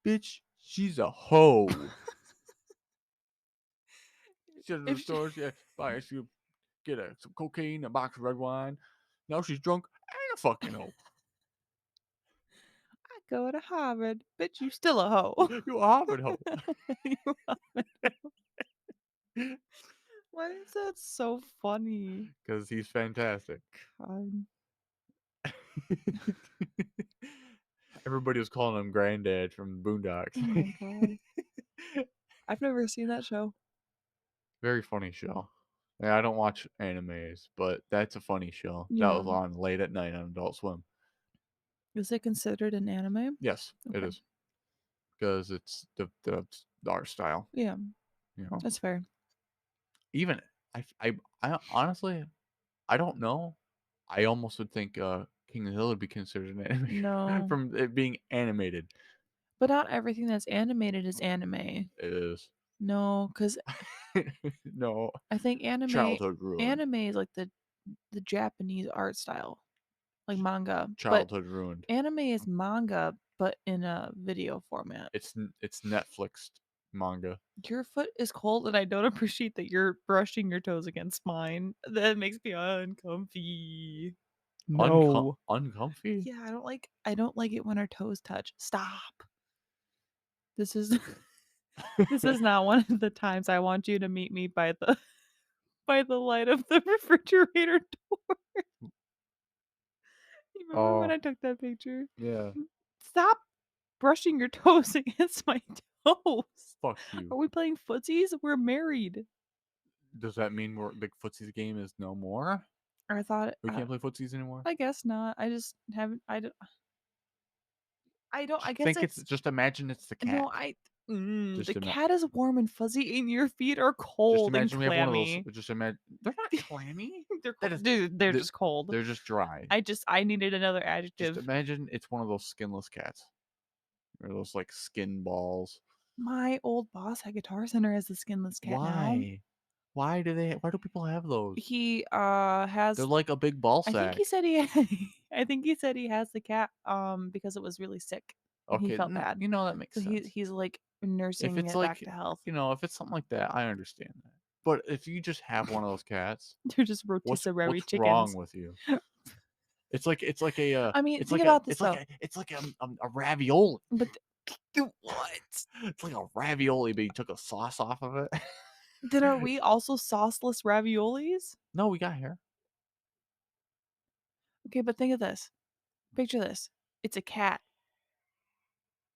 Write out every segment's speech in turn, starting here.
Bitch, she's a hoe. She went to the If she, store, she buy her, she get some cocaine, a box of red wine. Now she's drunk and a fucking hoe. I go to Harvard, bitch, you still a hoe. You a Harvard hoe. You Harvard hoe. Why is that so funny? Because he's fantastic. God. Everybody was calling him Granddad from Boondocks. Oh my god. I've never seen that show. Very funny show. Yeah, I don't watch animes, but that's a funny show. That Yeah. was on late at night on Adult Swim. Is it considered an anime? Yes, it Okay. is. Because it's the art style, Yeah, you know. that's fair. Even I honestly I don't know. I almost would think King of the Hill would be considered an anime No. from it being animated. But not everything that's animated is anime. It is. No, because No. I think Childhood ruined. anime is like the Japanese art style, like manga. But Childhood ruined. anime is manga, but in a video format. It's Netflixed manga. Your foot is cold, and I don't appreciate that you're brushing your toes against mine. That makes me uncomfy. No. Uncomfy? Yeah, I don't like it when our toes touch. Stop. This is this is not one of the times I want you to meet me by the by the light of the refrigerator door. You remember when Oh, I took that picture? yeah. Stop brushing your toes against my toes. Fuck Are you. we playing footsies? We're married. Does that mean the footsies game is no more? I thought We can't play footsies anymore? I guess not. I just haven't I don't I Just guess think it's just imagine it's the cat. no, Just the ima cat is warm and fuzzy and your feet are just cold and imagine we have one of those clammy. just imagine they're not clammy. They're That is they're th just cold. they're just dry. I needed another Just adjective. imagine it's one of those skinless cats. Or those, like, skin balls. My old boss at Guitar Center has a skinless cat now. Why? Why do people have those? He They're has like a big ball I think he sack. said he I think he said he has the cat because it was really sick and he Okay, felt bad. that makes So sense. he's like If nursing it's it back like, to health. if it's something like that, I understand that. But if you just have one of those cats, They're just what's rotisserie what's wrong chickens. with you? It's like a I mean, think about this though. it's like a ravioli. But what? It's like a ravioli, but you took a sauce off of it. Then are we also sauceless raviolis? No, we got hair. Okay, but think of this. Picture this. It's a cat.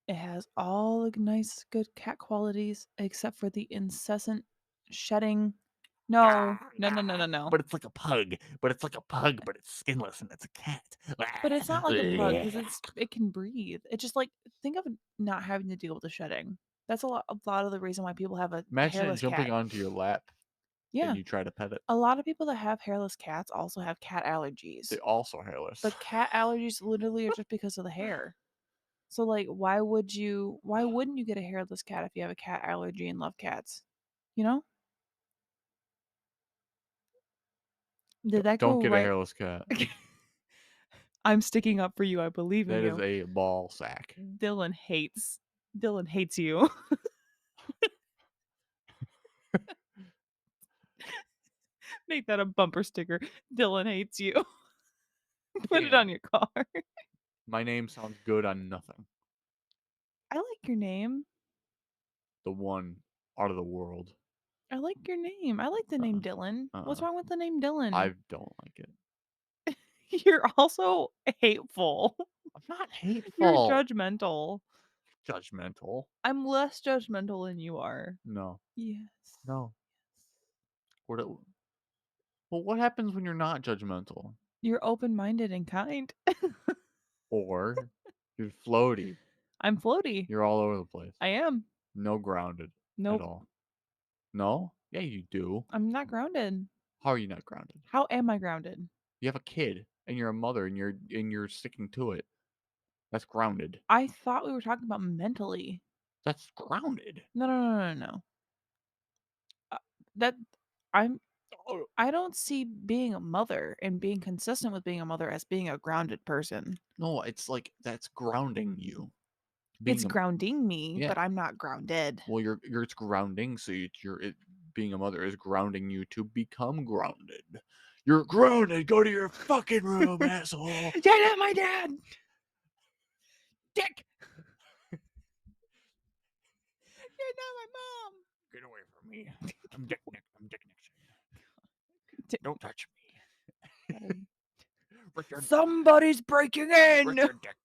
It has all the nice, good cat qualities, except for the incessant shedding. No, no, no, no, no, no. But it's like a pug. But it's like a pug, but it's skinless and it's a cat. But it's not like a pug because it can breathe. It's just like think of not having to deal with the shedding. That's a lot of the reason why people have a Imagine it hairless jumping cat. onto your lap Yeah, and you try to pet it. a lot of people that have hairless cats also have cat They allergies. also hairless. But cat allergies literally are just because of the hair. So like why wouldn't you get a hairless cat if you have a cat allergy and love cats? You know? Did that Don't go get a right? hairless cat. I'm sticking up for you. I believe in That is you. a ball sack. Dylan hates you. Make that a bumper sticker. Dylan hates you. Put it Damn. on your car. My name sounds good on nothing. I like your name. The one out of the world. I like your name. I like the name Uh, Dylan. What's uh, wrong with the name Dylan? I don't like it. You're also hateful. I'm not You're hateful. judgmental. Judgmental. I'm less judgmental than you are. No. Yes. No. What? Well, what happens when you're not judgmental? You're open-minded and kind. Or you're floaty. I'm floaty. You're all over the place. I am. No grounded at Nope. all. No? Yeah, you do. I'm not grounded. How are you not grounded? How am I grounded? You have a kid and you're a mother and you're sticking to it. That's grounded. I thought we were talking about mentally. That's grounded. No, no, no, no, no. That I'm Oh, I don't see being a mother and being consistent with being a mother as being a grounded person. no, it's like that's grounding you. It's being a grounding me, yeah. but I'm not grounded. Well, it's grounding, so being a mother is grounding you to become grounded. You're grounded. Go to your fucking room, asshole. You're not my dad! Dick! You're not my mom! Get away from me. I'm Dick Nick. I'm Dick Nixon. Dick. Don't touch me. Richard Somebody's breaking in! Richard Dick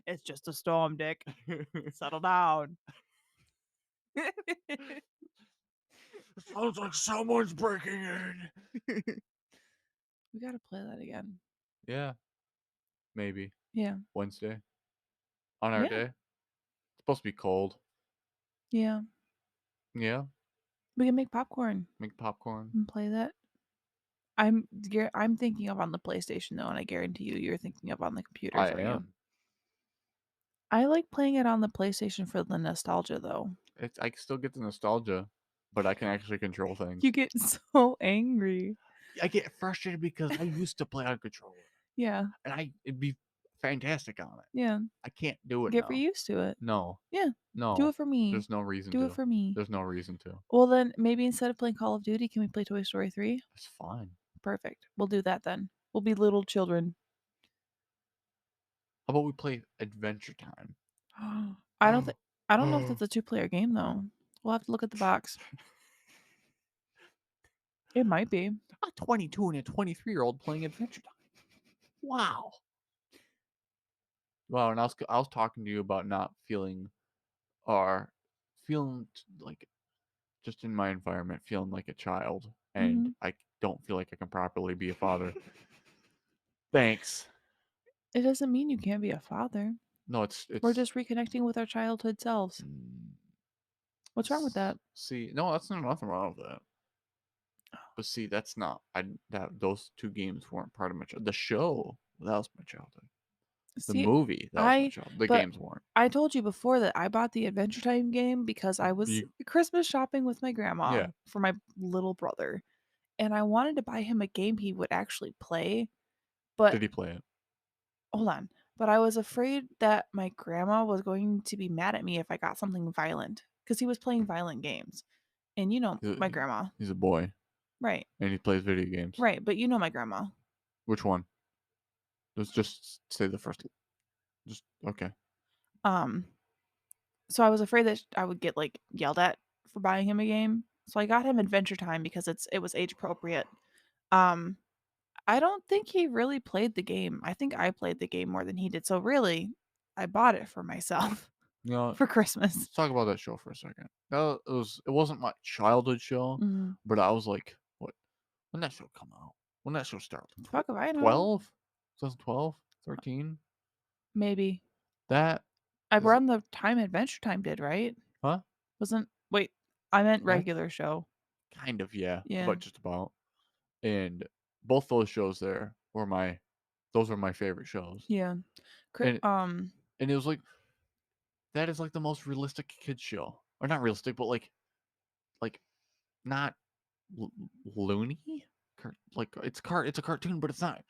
It's just a storm, Dick. Nixon. Settle down. It sounds like someone's breaking in. We gotta play that again. Yeah, maybe Yeah. Wednesday on our Yeah. day. It's supposed to be cold. Yeah. Yeah, We can make popcorn make popcorn. and play that. I'm thinking of on the PlayStation though, and I guarantee you're thinking of on the I computers, aren't you? am. I like playing it on the PlayStation for the nostalgia though. I can still get the nostalgia, but I can actually control things. You get so angry. I get frustrated because I used to play on controller, Yeah. and it'd be fantastic on it. Yeah. I can't do it Get now. used to it. No, Yeah. Do no. it for me. There's no reason Do it to. for me. There's no reason to. Well then maybe instead of playing Call of Duty, can we play Toy Story 3? It's fine. Perfect. We'll do that then. We'll be little children. How about we play Adventure Time? I don't think I don't know if that's a two-player game though. We'll have to look at the box. It might be. A 22 and a 23-year-old playing Adventure Time. Wow. Well, and I was talking to you about not feeling or like just in my environment feeling like a child, and Mhm. I don't feel like I can properly be a father. Thanks. It doesn't mean you can't be a father. No, We're it's just reconnecting with our childhood selves. mm, What's wrong with that? see, no, that's not nothing wrong with that. But see, that's not those two games weren't part of my child. The show, that was my childhood. The See, movie, that was my I child. The but games weren't. I told you before that I bought the Adventure Time game because I was You, Christmas shopping with my grandma yeah. for my little brother. And I wanted to buy him a game he would actually play, but Did he play it? hold on. But I was afraid that my grandma was going to be mad at me if I got something violent because he was playing violent games. And you know my grandma. He's a boy, Right. and he plays video games. Right, but you know my grandma. Which one? Let's just say the first. Just okay. Um so I was afraid that I would get like yelled at for buying him a game. So I got him Adventure Time because it was age appropriate. Um I don't think he really played the game. I think I played the game more than he did. So really, I bought it for myself You know, for Christmas. let's talk about that show for a second. It wasn't my childhood show, Mhm. but I was like, what? When that show come out? When that show start? Fuck if I know. 12? 2012? 13? Maybe. That is Around the time Adventure Time did, right? huh? Wasn't wait, I meant That regular show. kind of yeah, Yeah. but just about. And both those shows there were those were my favorite shows. Yeah. And Um and it was like that is like the most realistic kids show. Or not realistic, but like not l- loony. It's a cartoon, but it's not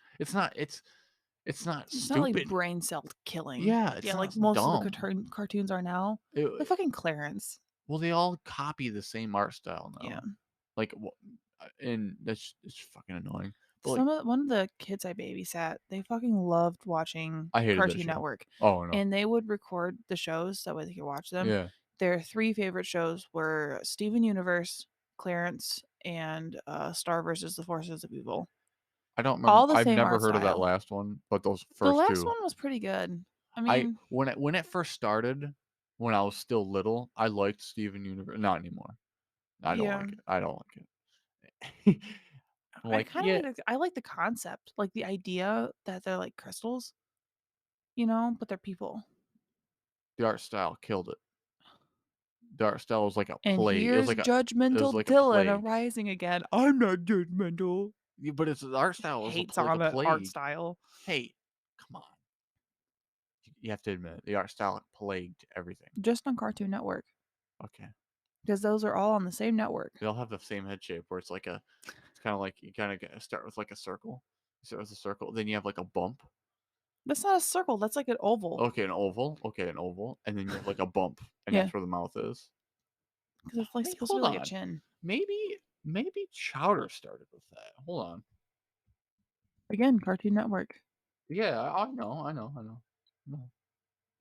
it's not like stupid. brain cell killing. Yeah, it's Yeah, not like most of the dumb. cartoons are now. Like It, fucking Clarence. well, they all copy the same art style Yeah. now. Like, and it's fucking annoying. But like, One of the kids I babysat, they fucking loved watching I hated that Cartoon show. Network, Oh no, and they would record the shows so they could watch them. yeah, Their three favorite shows were Steven Universe, Clarence, and Star versus the Forces of Evil. I don't remember. All the I've same never art heard of that style. last one, but those The first last two. one was pretty good. I mean, When it first started, when I was still little, I liked Steven Universe. Not anymore. I don't yeah, like it. I don't like it. I'm I like, kind of yeah, I like the concept, like the idea that they're like crystals, but they're people. the art style killed it. The art style was like a And plague. here's It was judgmental like a Dylan plague. arising again. I'm not judgmental. Yeah, but the art style was Hates like a on the art plague. style. Hey, come on. You have to admit, the art style plagued everything. Just on Cartoon Network. Okay. Because those are all on the same network. They all have the same head shape where it's kind of like you kind of start with like a circle. You start with a circle, then you have like a bump, That's not a circle, that's like an oval. Okay, an oval. Okay, an oval, and then you have like a bump, and Yeah, that's where the mouth is. because it's, like, Hey, supposed to hold be like a on. chin. Maybe Chowder started with that. Hold on. Again, Cartoon Network. Yeah, I know. No,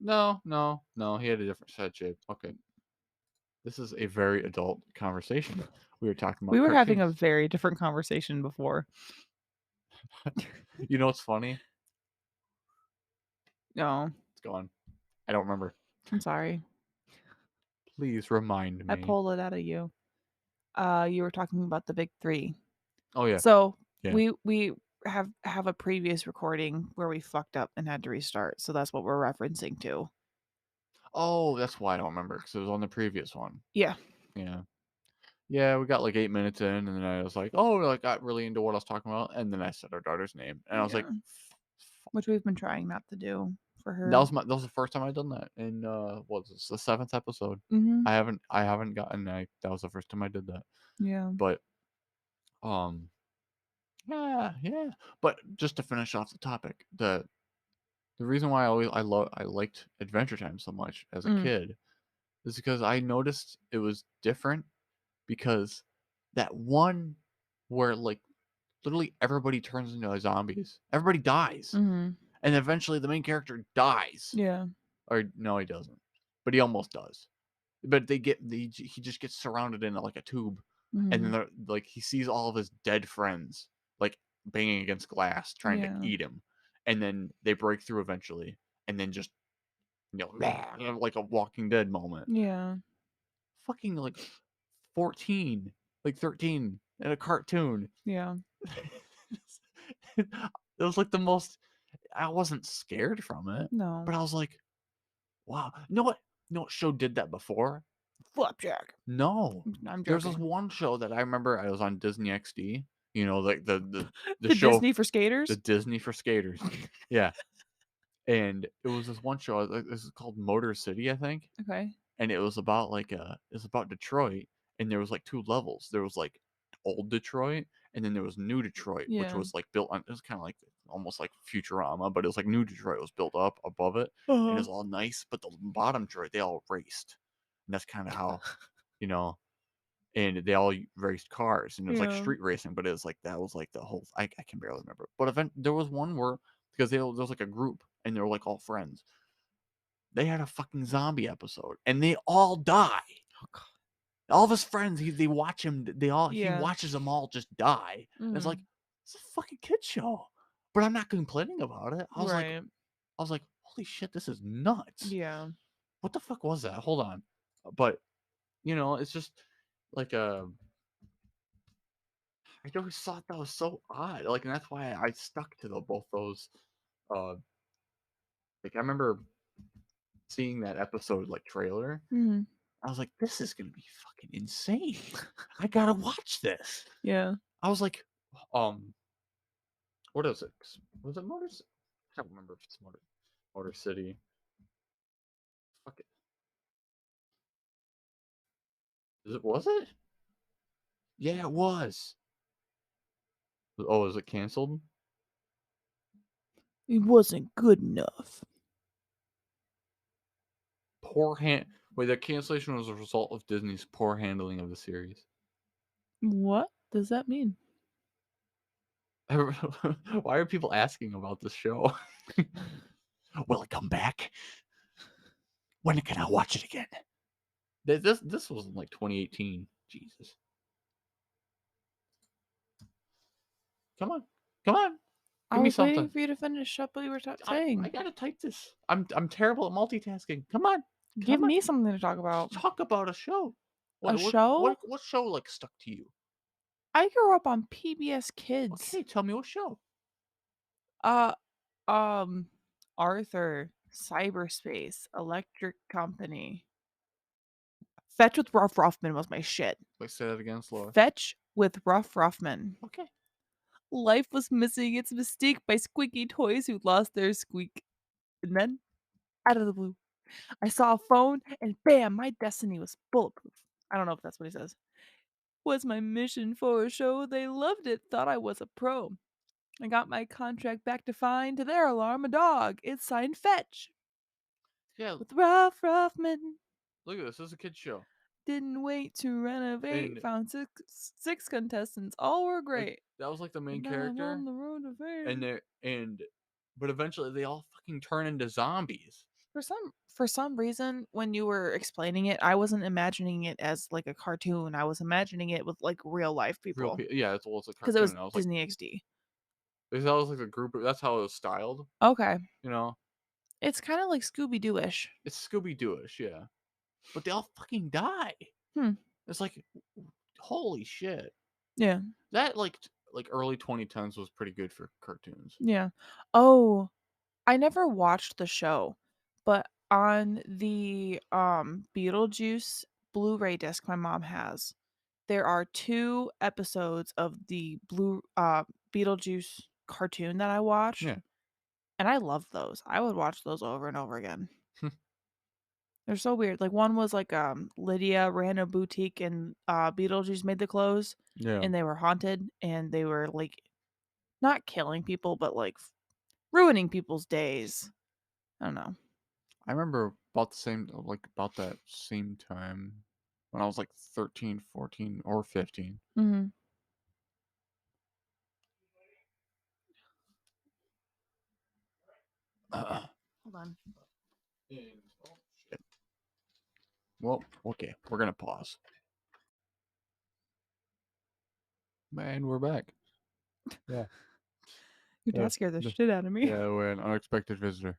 no, no, no. He had a different head shape. Okay, this is a very adult conversation. We were talking We about were having a cartoons. very different conversation before. You know what's funny? No, It's gone. I don't remember. I'm sorry. Please remind I me. pulled it out of you. You were talking about the big 3. Oh yeah, So, yeah. we have a previous recording where we fucked up and had to restart, so that's what we're referencing to. Oh, that's why I don't remember because it was on the previous one. Yeah. Yeah. Yeah, we got like 8 minutes in, and then I was like, "Oh," like got really into what I was talking about, and then I said our daughter's name, and I was like, Yeah. Which we've been trying not to do for her. That was the first time I'd done that in, what was this, the 7th episode. Mhm. I haven't gotten that was the first time I did that, Yeah. but, um, yeah, yeah, but just to finish off the topic, the reason why I liked Adventure Time so much as a Mm. kid is because I noticed it was different because that one where, like, literally everybody turns into zombies, everybody dies, Mhm. and eventually the main character dies, Yeah. or no, he doesn't, but he almost does. But he just gets surrounded in, like, a tube, and then Mhm. like, he sees all of his dead friends, like, banging against glass, trying to Yeah. eat him, and then they break through eventually, and then just, like a Walking Dead moment. Yeah. Fucking, like, 14, like, 13 in a cartoon. Yeah. It was, like, the most I wasn't scared from it, No. but I was like, "Wow." You know what show did that before? Flapjack. No. I'm There's this joking. one show that I remember I was on Disney XD, you know, like the The show Disney for the skaters? Disney for skaters. Yeah, and it was this one show, this is called Motor City, I think, Okay. and it was about, like, it was about Detroit, and there was, like, 2 levels. There was, like, old Detroit, and then there was new Detroit, which Yeah. was, like, built on it was kinda like almost like Futurama, but it was like new Detroit was built up above it, and it Uh-huh. was all nice, but the bottom Detroit, they all raced, and that's kinda how, you know, and they all raced cars, and it was like Yeah. street racing, but it was like that was like the whole I can barely remember. But there was one where because there was like a group and they were like all friends. They had a fucking zombie episode and they all die. Oh god. All of his friends, they watch him. He Yeah. watches them all just die. And it's like Mhm. it's a fucking kid show, but I'm not complaining about it. Right. I was like, holy shit, this is nuts. Yeah. What the fuck was that? Hold on, but it's just like I always thought that was so odd, like, and that's why I stuck to both those, uh, like, I remember seeing that episode, like, trailer, Mhm. I was like, "This is gonna be fucking insane. I gotta watch this." Yeah. I was like, um, what is it? Was it I don't remember if it's Motor City. Fuck it. Was it? Yeah, it was. Oh, is it canceled? It wasn't good enough. Poor hand Wait, the cancellation was a result of Disney's poor handling of the series. What does that mean? Why are people asking about this show? Will it come back? When can I watch it again? This was in like 2018. Jesus, come on, come on, I give me was waiting something. for you to finish up what you were I saying. gotta type this. I'm terrible at multitasking. Come on, Give come on, me something to talk about. talk about a show. A show? What show like stuck to you? I grew up on PBS Kids. Okay, tell me what show. Uh, um, Arthur, Cyberspace, Electric Company. Fetch with Ruff Ruffman was my shit. Like say that again slower. Fetch with Ruff Ruffman. Okay. Life was missing its mystique by squeaky toys who lost their squeak. And then, out of the blue, I saw a phone and bam, my destiny was bulletproof. I don't know if that's what he says. Was my mission for a show. They loved it, thought I was a pro. I got my contract back to find to their alarm a dog. It's signed Fetch Yeah, with rough men. look at this. This is a kid's show. Didn't wait to renovate. And Found six contestants. All were like great. that was like the main And now I'm on character. the road to And fame. but eventually they all fucking turn into zombies. For some reason, when you were explaining it, I wasn't imagining it as like a cartoon. I was imagining it with like real life Real people people. Yeah, it's a because it was cartoon. I was like, Disney XD. that was like a group. That's how it was styled. Okay, You know, it's kind of like Scooby Doo ish. it's Scooby Dooish. Yeah, but they all fucking die. Hmm. It's like, holy shit. Yeah. That like early 2010s was pretty good for cartoons. Yeah. Oh, I never watched the show, but on the Beetlejuice Blu-ray disc my mom has, there are 2 episodes of the Beetlejuice cartoon that I watched, Yeah. and I love those. I would watch those over and over again. They're so weird. Like one was like Lydia ran a boutique and Beetlejuice made the clothes Yeah. and they were haunted and they were like not killing people but like ruining people's days. I don't know. I remember about that same time when I was like 13, 14, or 15. Mhm. Hold on. And, oh, shit. Well, okay, we're gonna pause. Man, we're back. Yeah. Your Yeah. dad scared the shit out of me. Yeah, we're an unexpected visitor.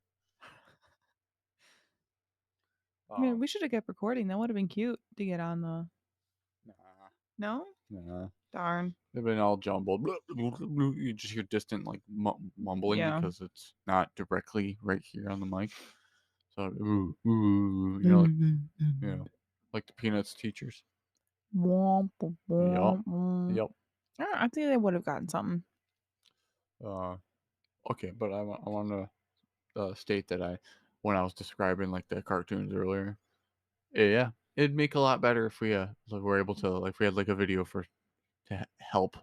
Man, Um, we should have kept recording. That would have been cute to get on the. nah, No? nah. Darn. They've been all jumbled. You just hear distant like mumbling Yeah. because it's not directly right here on the mic. So, like the Peanuts teachers. Womp, Yup. womp, womp. Yup. I think they would have gotten something. Uh, okay, but I want to state that when I was describing like the cartoons earlier, yeah, it'd make a lot better if we like, were able to like if we had like a video to help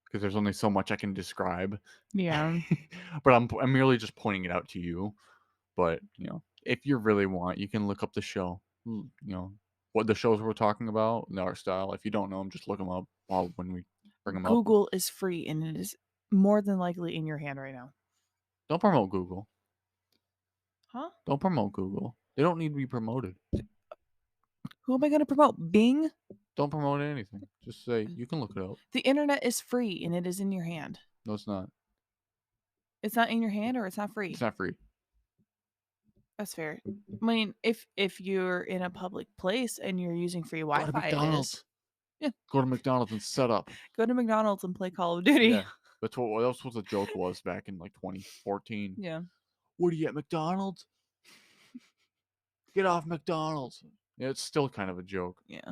because there's only so much I can describe. Yeah. But I'm merely just pointing it out to you. But if you really want, you can look up the show. What the shows we're talking about, the art style. If you don't know them, just look them up while when we bring them up. Google is free and it is more than likely in your hand right now. Don't promote Google. Huh? Don't promote Google. They don't need to be promoted. Who am I going to promote? Bing? Don't promote anything. Just say you can look it up. The internet is free and it is in your hand. No, it's not. It's not in your hand or it's not free. It's not free. That's fair. I mean, if you're in a public place and you're using free Go to Wi-Fi, it is. McDonald's. Yeah. Go to McDonald's and set up. Go to McDonald's and play Call of Duty. Yeah. That was what the joke was back in like 2014. Yeah. What are you at McDonald's? Get off McDonald's. Yeah, it's still kind of a joke. Yeah.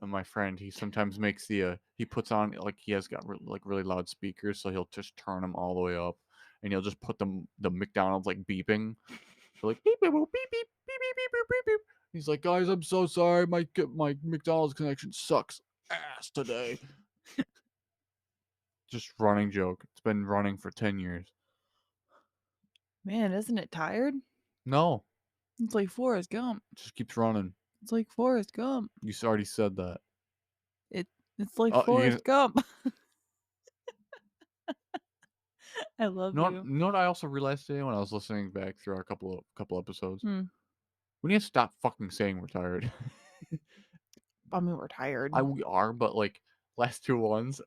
My friend, he sometimes makes he puts on like he has got like really loud speakers, so he'll just turn them all the way up, and he'll just put the McDonald's like beeping, so like beep beep boop, beep beep beep beep beep beep beep beep. He's like, guys, I'm so sorry, my McDonald's connection sucks ass today. Just running joke. It's been running for 10 years. Man, isn't it tired? No, It's like Forrest Gump. it just keeps running. It's like Forrest Gump. You already said that. It's like Oh, you Forrest Gump. I love know what, you. you know what I also realized today when I was listening back through our couple episodes? Hmm. We need to stop fucking saying we're tired. I mean, we're tired. We are, but like last two ones,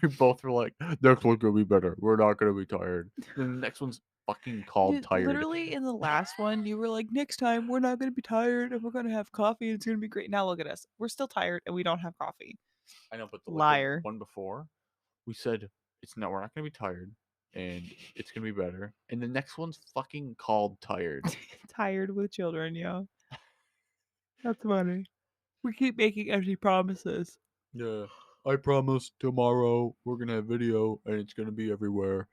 we both were like, next one's gonna be better. We're not gonna be tired. Then the next one's fucking called tired. Literally in the last one, you were like, next time we're not going to be tired and we're going to have coffee and it's going to be great. Now look at us. We're still tired and we don't have coffee. I know, but the Liar. one before, we said we're not gonna be tired, and it's gonna be better. And the next one's fucking called tired. Tired with children, yo. That's funny. We keep making empty promises. Yeah, I promise tomorrow we're gonna have video and it's gonna be everywhere.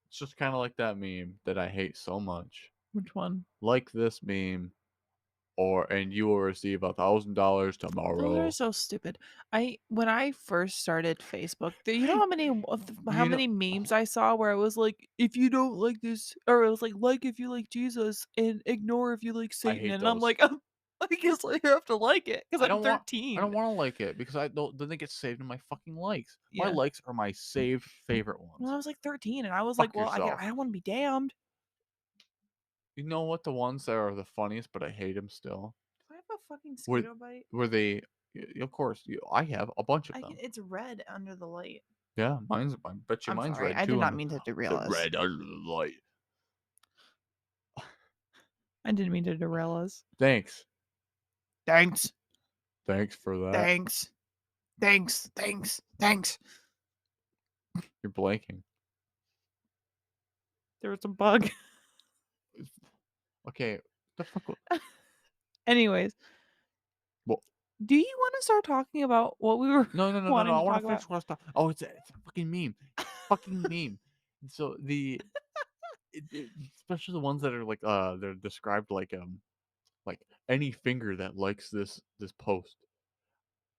It's just kind of like that meme that I hate so much. Which one? Like this meme. and you will receive $1,000 Those are tomorrow. so stupid. I when I first started Facebook, you know how You know, many memes I saw where it was like, if you don't like this, or it was like if you like Jesus and ignore if you like I Satan, hate and I'm those. like, I guess I have to like it because I I'm don't want I 13. don't wanna like it because I don't then they get saved in my fucking likes. My Yeah. likes are my saved favorite Well, I ones. was like 13, and I was like, Fuck well, yourself. I don't want to be damned. You know what? The ones that are the funniest, but I hate them still, Do I have a fucking were mosquito bite? were they of course, I have a bunch of I can. them. It's red under the light. Yeah, I bet you I'm mine's sorry. red I did too not under mean to the derail us. red under the light. I didn't mean to derail us. Thanks. Thanks. Thanks for that. Thanks. Thanks. Thanks. Thanks. You're blanking. There was a bug. Okay, the fuck Anyways, well, do you want to start talking about what we were no, wanting I to wanna talk about? finish what I was talking. Oh, it's a fucking meme. It's a fucking meme. So especially the ones that are like, they're described like any finger that likes this post.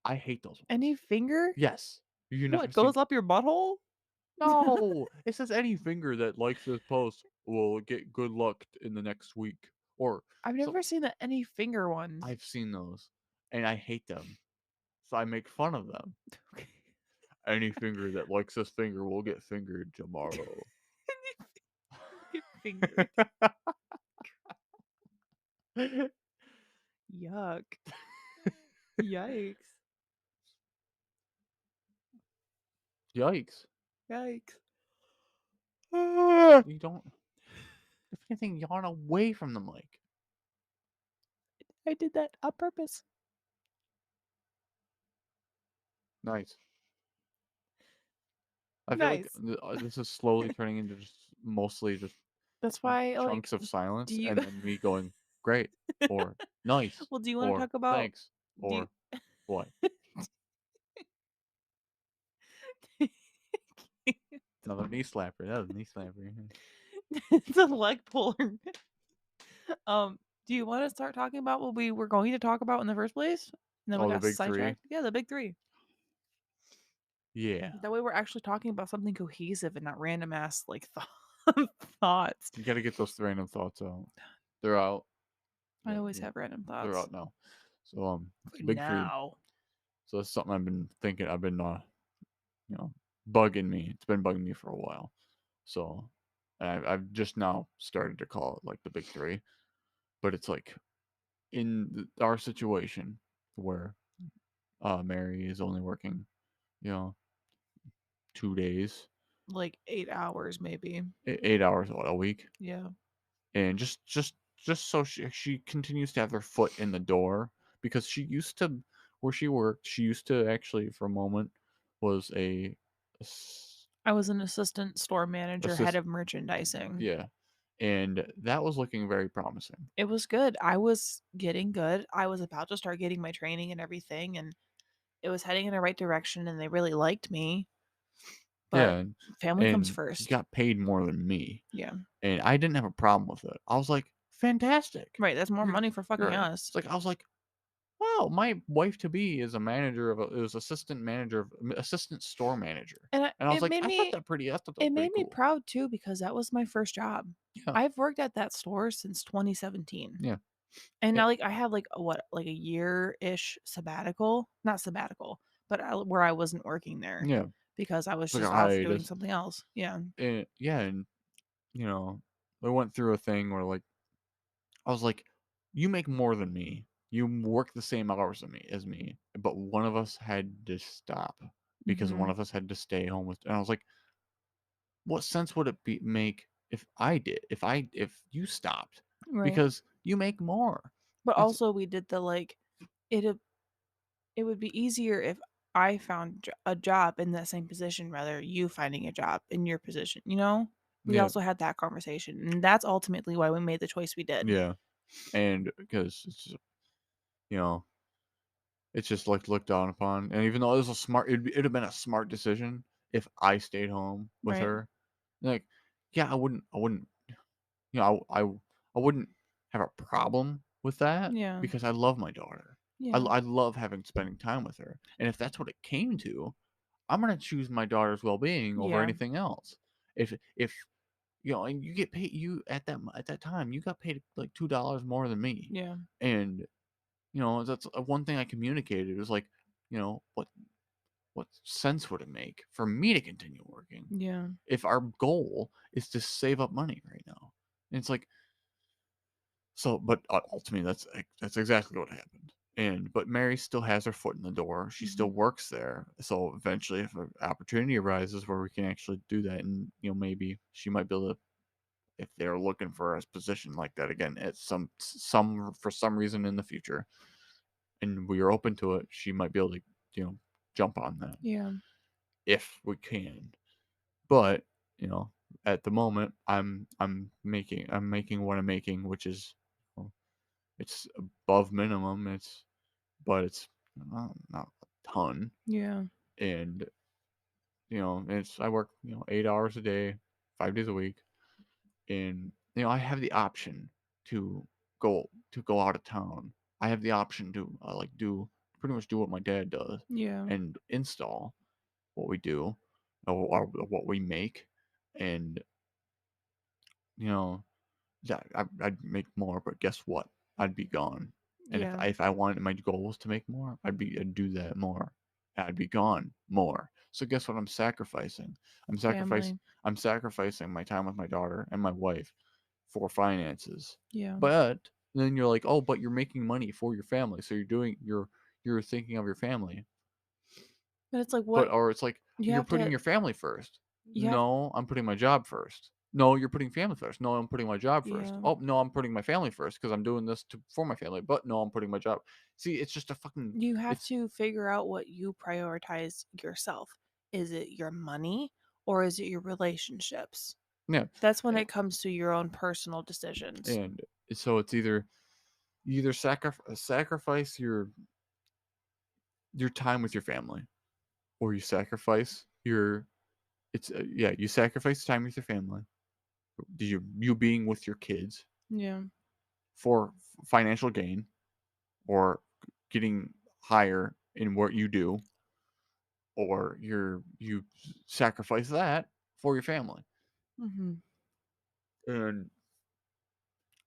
I hate those Any ones. finger? Yes. You never What seen goes up your butthole? No! It says any finger that likes this post will get good luck in the next week, or I've so never seen the any finger ones. I've seen those, and I hate them, so I make fun of them. Okay. Any finger that likes this finger will get fingered tomorrow. Get fingered. Yuck. Yikes. Yikes. Yikes. You don't if anything, yawn away from the mic. I did that on purpose. Nice. I feel like Nice. this is slowly turning into just mostly just That's why, like, chunks of do silence, you and then me going, "Great," or "Nice," well, do you want to or talk about "Thanks," do you or what? Another knee slapper. That was a knee slapper. it's a leg puller. Um, do you want to start talking about what we were going to talk about in the first place? And then we Oh, the got big three. sidetracked? Yeah, the big three. Yeah, That way we're actually talking about something cohesive and not random ass like thoughts. you got to get those random thoughts out. They're out. I Yeah, always have random they're thoughts. out now. So For the big three. now. So that's something I've been thinking. I've been you know, bugging me. It's been bugging me for a while. So I've just now started to call it like the big three. But it's like in our situation where Mary is only working, you know, 2 days, Like 8 hours maybe. 8 hours a week, Yeah. and just so she continues to have her foot in the door because she used to where she worked. She used to actually for a moment was a I was an assistant store manager, head assist, of merchandising. yeah, and that was looking very promising. It was good. I was getting good. I was about to start getting my training and everything, and it was heading in the right direction, and they really liked me. Yeah, But family comes you first. got paid more than me, Yeah. and I didn't have a problem with it. I was like, fantastic. Right. That's more You're money for fucking us. it's like I was like, wow, my wife to be is a manager of is assistant manager of assistant store manager. And And I was like, I thought that was it pretty made me cool. proud too because that was my first job. Yeah. I've worked at that store since 2017. Yeah. And now It, like I have like a, what like a year-ish sabbatical, not sabbatical, but where I wasn't working there yeah. because I was It's like a just off doing hiatus. something else. Yeah. And yeah, and you know, I went through a thing where like I was like, you make more than me. You work the same hours as me, but one of us had to stop because one Mhm. of us had to stay home with and I was like, what sense would it be make if I did? If you stopped Right. because you make more. But It's also we did the like it it would be easier if I found a job in that same position rather you finding a job in your position, you know? We yeah, also had that conversation, and that's ultimately why we made the choice we did. yeah, and because you know it's just like looked down upon, and even though it was a smart, it'd have been a smart decision if I stayed home with Right. her. Like, yeah, I wouldn't, you know, I wouldn't have a problem with that Yeah. because I love my daughter. Yeah. I love having spending time with her, and if that's what it came to, I'm gonna choose my daughter's well-being over Yeah. anything else. If and you get paid you at that time, you got paid like $2 more than me, Yeah. and that's one thing I communicated. It was like, what sense would it make for me to continue working Yeah. if our goal is to save up money right now? And it's like, so, but ultimately, that's exactly what happened. But Mary still has her foot in the door. She still Mhm. works there. So eventually, if an opportunity arises where we can actually do that, and maybe she might be able to, if they're looking for a position like that again at some for some reason in the future, and we are open to it, she might be able to, jump on that Yeah. if we can. But you know, at the moment, I'm making what I'm making, which is, well, it's above minimum. But it's not a ton, Yeah. and it's I work 8 hours a day, 5 days a week, and I have the option to go out of town. I have the option to like do pretty much do what my dad does Yeah. and install what we do or what we make, and you know yeah, I'd make more, but guess what? I'd be gone. And if Yeah. I wanted my goal was to make more, I'd do that more. I'd be gone more. So guess what I'm sacrificing? I'm sacrifice Family. I'm sacrificing my time with my daughter and my wife for finances. Yeah. But then you're like, "Oh, but you're making money for your family." So you're thinking of your family. But it's like But what or it's like, you "You're have putting to your family first." you have "No, I'm putting my job first." "No, you're putting family first." "No, I'm putting my job first." yeah. "Oh, no, I'm putting my family first because 'cause I'm doing this for my family." "But no, I'm putting my job." See, it's just a fucking You have it's to figure out what you prioritize yourself. Is it your money or is it your relationships? yeah, That's when a it comes to your own personal decisions. and so it's either you either sacrifice your time with your family, or you sacrifice your you sacrifice time with your family, you being with your kids Yeah. for financial gain, or getting higher in what you do, or you sacrifice that for your family. Mhm. And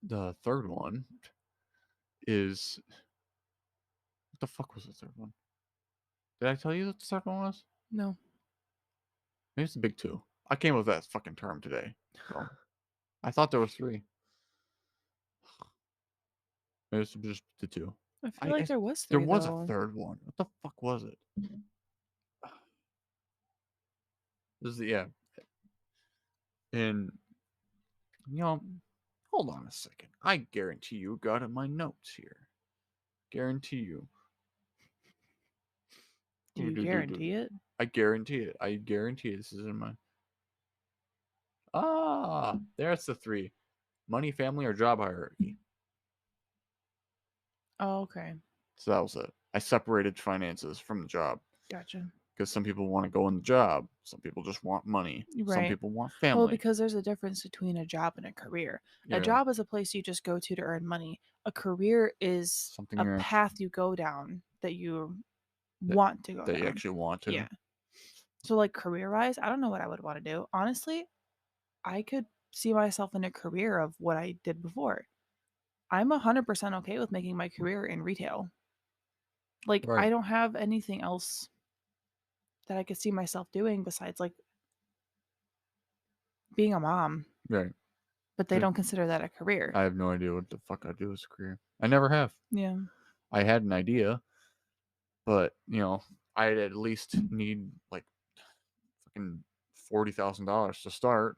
the third one is, what the fuck was the third one? Did I tell you what the third one was? No. Maybe it's the big two. I came up with that fucking term today. So I thought there was three. Maybe it's just the two. I feel I, like I there was there 3 was a though. third one. What the fuck was it? This is yeah. And you know, hold on a second. I guarantee you got it in my notes here. Guarantee you. Do you guarantee it? I guarantee it. I guarantee this is in my. There's the three: money, family, or job hierarchy. Oh, okay. So that was it. I separated finances from the job Gotcha. because some people want to go in the job, some people just want money, some Right. people want Well, family. because there's a difference between a job and a career. A Yeah, job is a place you just go to earn money. A career is something a you're actually path you go down that you that, want to go that you down. actually want to. Yeah. So, like, career-wise, I don't know what I would wanna do. Honestly, I could see myself in a career of what I did before. I'm 100% okay with making my career in retail. Like, I Right, don't have anything else that I could see myself doing besides, like, being a mom, right. but they Yeah, don't consider that a career. I have no idea what the fuck I do as a career. I never have. Yeah. I had an idea, but I'd at least need like fucking $40,000 to start.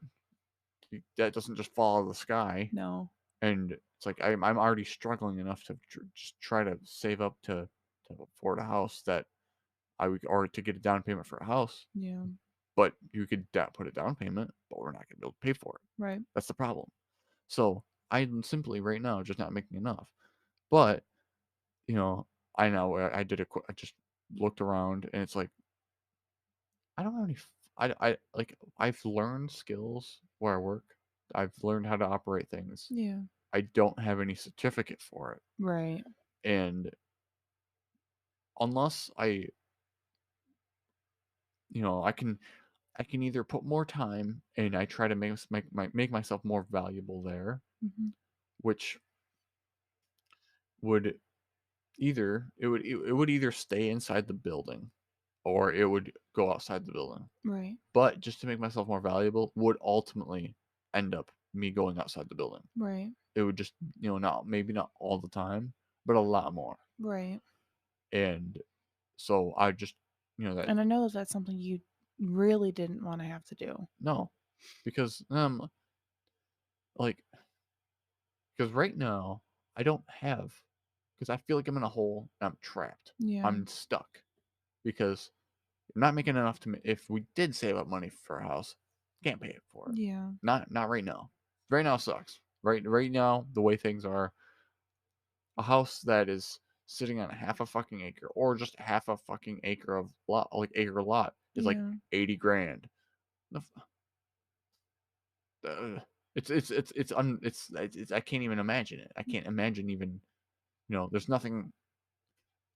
That doesn't just fall out of the sky. No. And it's like I'm already struggling enough to just try to save up to afford a house that I would, or to get a down payment for a house. Yeah. But you could put a down payment, but we're not going to be able to pay for it. Right. That's the problem. So I'm simply right now just not making enough. But you know, I know I did I just looked around, and it's like I don't have any. I like I've learned skills where I work. I've learned how to operate things. Yeah. I don't have any certificate for it. Right. And unless I can either put more time and I try to make myself more valuable there, Mhm. which would it would either stay inside the building or it would go outside the building. Right. But just to make myself more valuable would ultimately end up me going outside the building. Right. It would just, not maybe not all the time, but a lot more. Right. And so I just, that And I know that that's something you really didn't want to have to do. no, because like because right now I don't have because I feel like I'm in a hole and I'm trapped. Yeah. I'm stuck because I'm not making enough if we did save up money for a house, can't pay it for it. Yeah. Not right now. Right now sucks. Right now, the way things are, a house that is sitting on half a fucking acre or just half a fucking acre of lot, like acre lot, is like Yeah. 80 grand. The it's I can't even imagine it. I can't imagine even, there's nothing.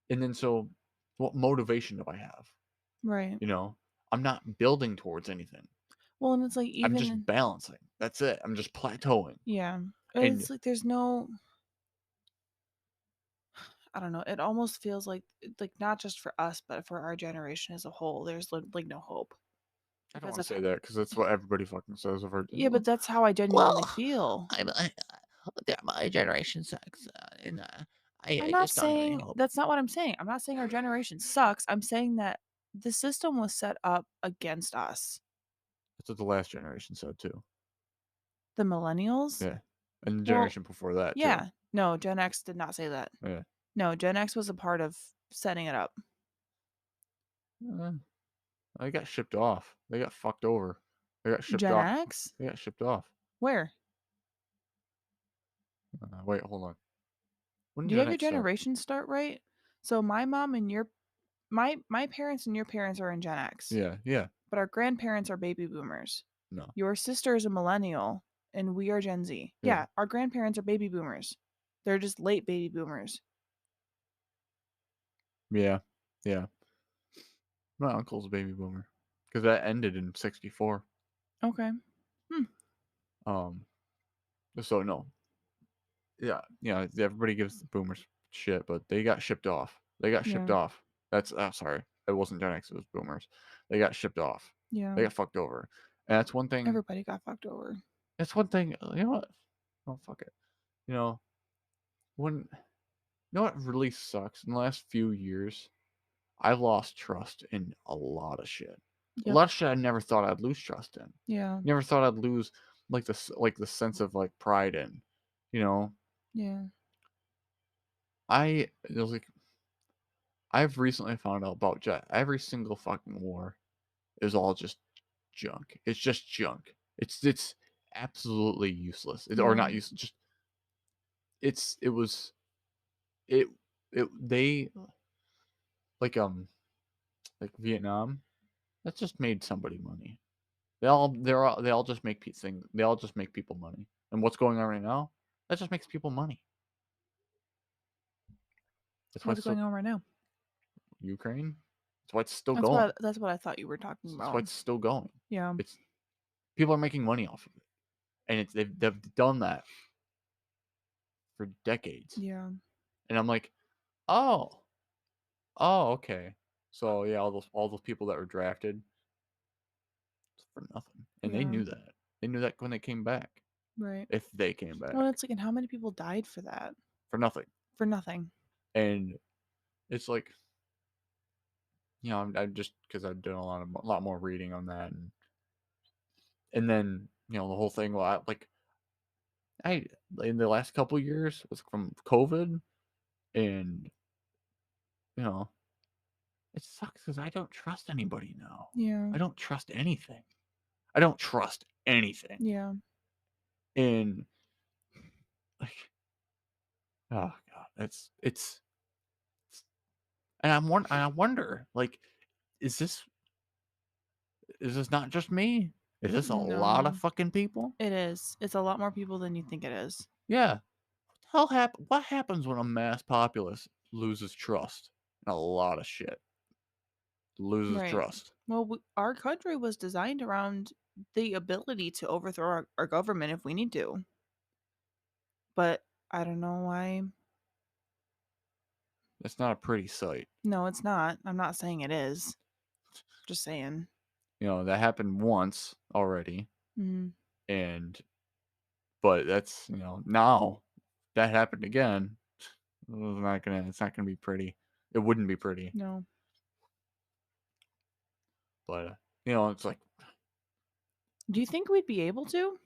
And then so what motivation do I have? Right. You know, I'm not building towards anything. Well, and it's like I'm just even balancing. That's it. I'm just plateauing. yeah. And It's like there's no I don't know. It almost feels like not just for us, but for our generation as a whole, there's like no hope I don't because want of to say that because that's what everybody fucking says. I've heard. yeah, but that's how I Well, genuinely feel. my generation sucks, and I'm I not just don't have any saying hope. that's not what I'm saying. I'm not saying our generation sucks. I'm saying that the system was set up against us, That's what the last generation said too. the millennials. Yeah, and the Well, generation before that too. yeah, no, Gen X did not say that. Yeah, No, Gen X was a part of setting it up. uh, they got shipped off. They got fucked over. They got shipped Gen off. X? They got shipped off. Where? Wait, hold on. When Do you did have your X start? generation start right? So my mom and your my parents and your parents are in Gen X, Yeah, yeah. but our grandparents are baby boomers. No. Your sister is a millennial and we are Gen Z. Yeah, Yeah, our grandparents are baby boomers. They're just late baby boomers. yeah, yeah. My uncle's a baby boomer because that ended in '64. Okay. Hmm. Um. So no. Yeah, everybody gives the boomers shit, but they got shipped off. They got shipped Yeah. off. That's sorry, it wasn't Gen X. It was boomers. They got shipped off. Yeah. They got fucked over, and that's one thing. Everybody got fucked over. That's one thing. You know what? Oh fuck it. You know when what really sucks in the last few years, I've lost trust in a lot of shit. A Yep. lot of shit I never thought I'd lose trust in. Yeah. Never thought I'd lose like the sense of like pride in. You know, Yeah. it was like I've recently found out about jet. Every single fucking war is all just junk. It's just junk. It's absolutely useless. Or Yeah. not useless. Just it was it it they like Vietnam. That just made somebody money. They all just make things. They all just make people money. And what's going on right now? That just makes people money. That's why What's it's still going on right now? Ukraine. That's why it's still That's going. what I thought you were talking That's why about. it's still going. Yeah. It's people are making money off of it, and they've done that for decades. Yeah. And I'm like, oh, oh, okay. So yeah, all those people that were drafted for nothing, and they Yeah. knew that. They knew that when they came back, Right. if they came Well, back it's like, and how many people died for that? for nothing. For nothing. And it's like, I'm just because I've done a lot more reading on that, and then the whole thing. Well, I in the last couple years was from COVID, and you know it sucks because I don't trust anybody now. Yeah. I don't trust anything. I don't trust anything. Yeah. And like, oh god, and I wonder, like, is this not just me? Is this a lot of No. fucking people? It is. It's a lot more people than you think it is. Yeah. What happens when a mass populace loses trust in a lot of shit? Loses Right. trust. Well, our country was designed around the ability to overthrow our government if we need to. But I don't know why. It's not a pretty sight. No, it's not. I'm not saying it is. Just saying. That happened once already, Mm, and but that's, now that happened again. It's not gonna be pretty. It wouldn't be pretty. no. But it's like, Do you think we'd be able to?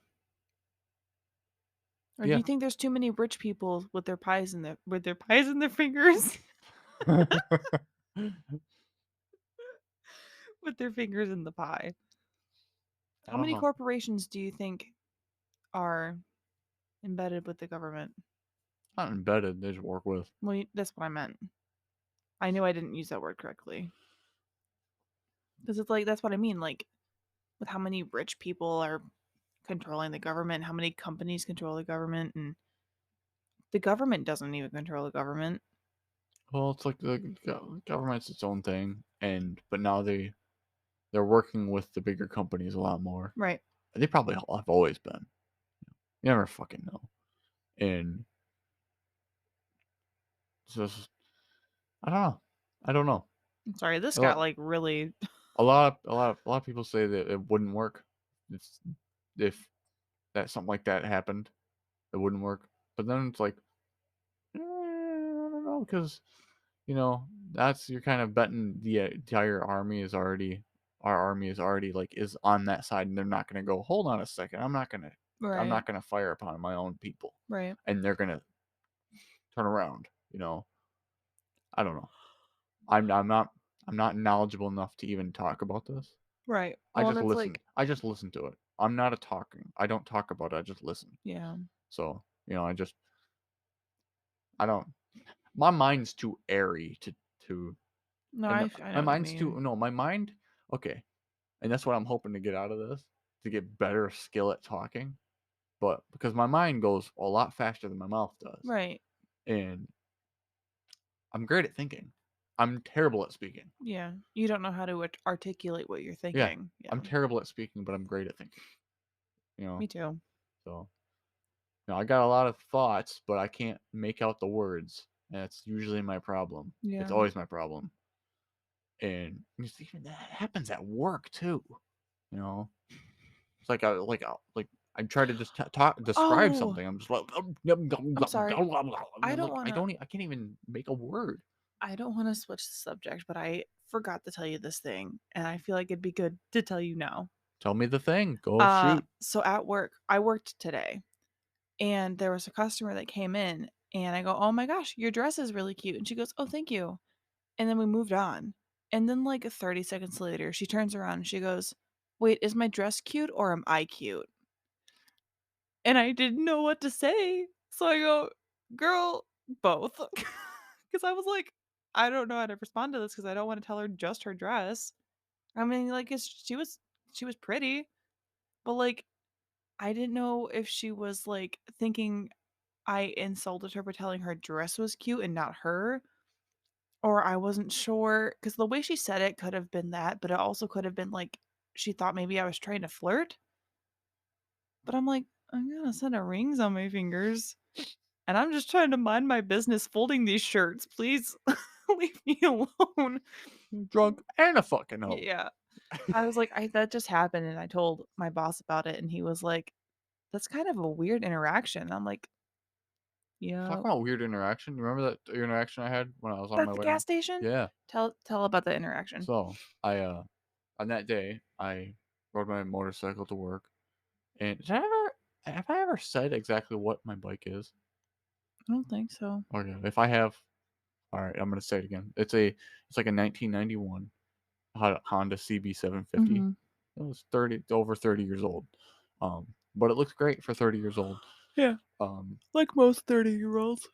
Or do yeah. you think there's too many rich people with their pies in their fingers? With their fingers in the pie. I How don't many know. corporations do you think are embedded with the government? Not embedded, they just work with. Well, that's what I meant. I knew I didn't use that word correctly. Because it's like, that's what I mean. Like, with how many rich people are controlling the government, how many companies control the government, and the government doesn't even control the government. Well, it's like the government's its own thing, but now they're working with the bigger companies a lot more. Right. They probably have always been. You never fucking know. And it's just, I don't know. I don't know. I'm sorry, this A got lot, like really. a lot of people say that it wouldn't work. It's if something like that happened, it wouldn't work. But then it's like, I don't know, because that's you're kind of betting the entire army is already our army is already like is on that side, and they're not going to go. Hold on a second, I'm Right. not gonna fire upon my own people, Right. and they're gonna turn around. I don't know. I'm not knowledgeable enough to even talk about this. Right. I Well, and just it's listen. like, I just listen to it. I'm not a talking. I don't talk about it. I just listen. yeah. So I don't. My mind's too airy to No, and I my know what you mind's too mean. no my mind. Okay, and that's what I'm hoping to get out of this, to get better skill at talking. But because my mind goes a lot faster than my mouth does, Right. and I'm great at thinking. I'm terrible at speaking. Yeah. You don't know how to articulate what you're Yeah, thinking. I'm Yeah. terrible at speaking, but I'm great at thinking. You know, Me too. so I got a lot of thoughts, but I can't make out the words, and that's usually my problem. It's Yeah. always my problem, and even that happens at work too. You know, it's like I try to just talk describe Oh, something. I'm just like, I'm sorry. I I'm don't like want to. I can't even make a word. I don't want to switch the subject, but I forgot to tell you this thing, and I feel like it'd be good to tell you now. Tell me the thing. Go shoot. So at work, I worked today, and there was a customer that came in, and I go, "Oh my gosh, your dress is really cute." And she goes, "Oh, thank you." And then we moved on. And then like 30 seconds later, she turns around and she goes, "Wait, is my dress cute or am I cute?" And I didn't know what to say. So I go, "Girl, both." Cuz I was like, I don't know how to respond to this cuz I don't want to tell her just her dress. I mean, like she was pretty, but like I didn't know if she was like thinking I insulted her for telling her dress was cute and not her, or I wasn't sure because the way she said it could have been that, but it also could have been like she thought maybe I was trying to flirt. But I'm like, I got a set of rings on my fingers, and I'm just trying to mind my business folding these shirts. Please leave me alone. Drunk and a fucking hoe. Yeah. I was like, I that just happened, and I told my boss about it, and he was like, "That's kind of a weird interaction." I'm like, "Yeah, Talking about weird interaction. You remember that interaction I had when I was on my at the way gas home? station." Yeah. Tell about the interaction. So I on that day I rode my motorcycle to work, and have I ever said exactly what my bike is? I don't think so. Okay, if I have, all right, I'm gonna say it again. It's like a 1991 Honda CB750. Mhm. It was over 30 years old. But it looks great for 30 years old. Yeah, Um, like most 30-year-olds.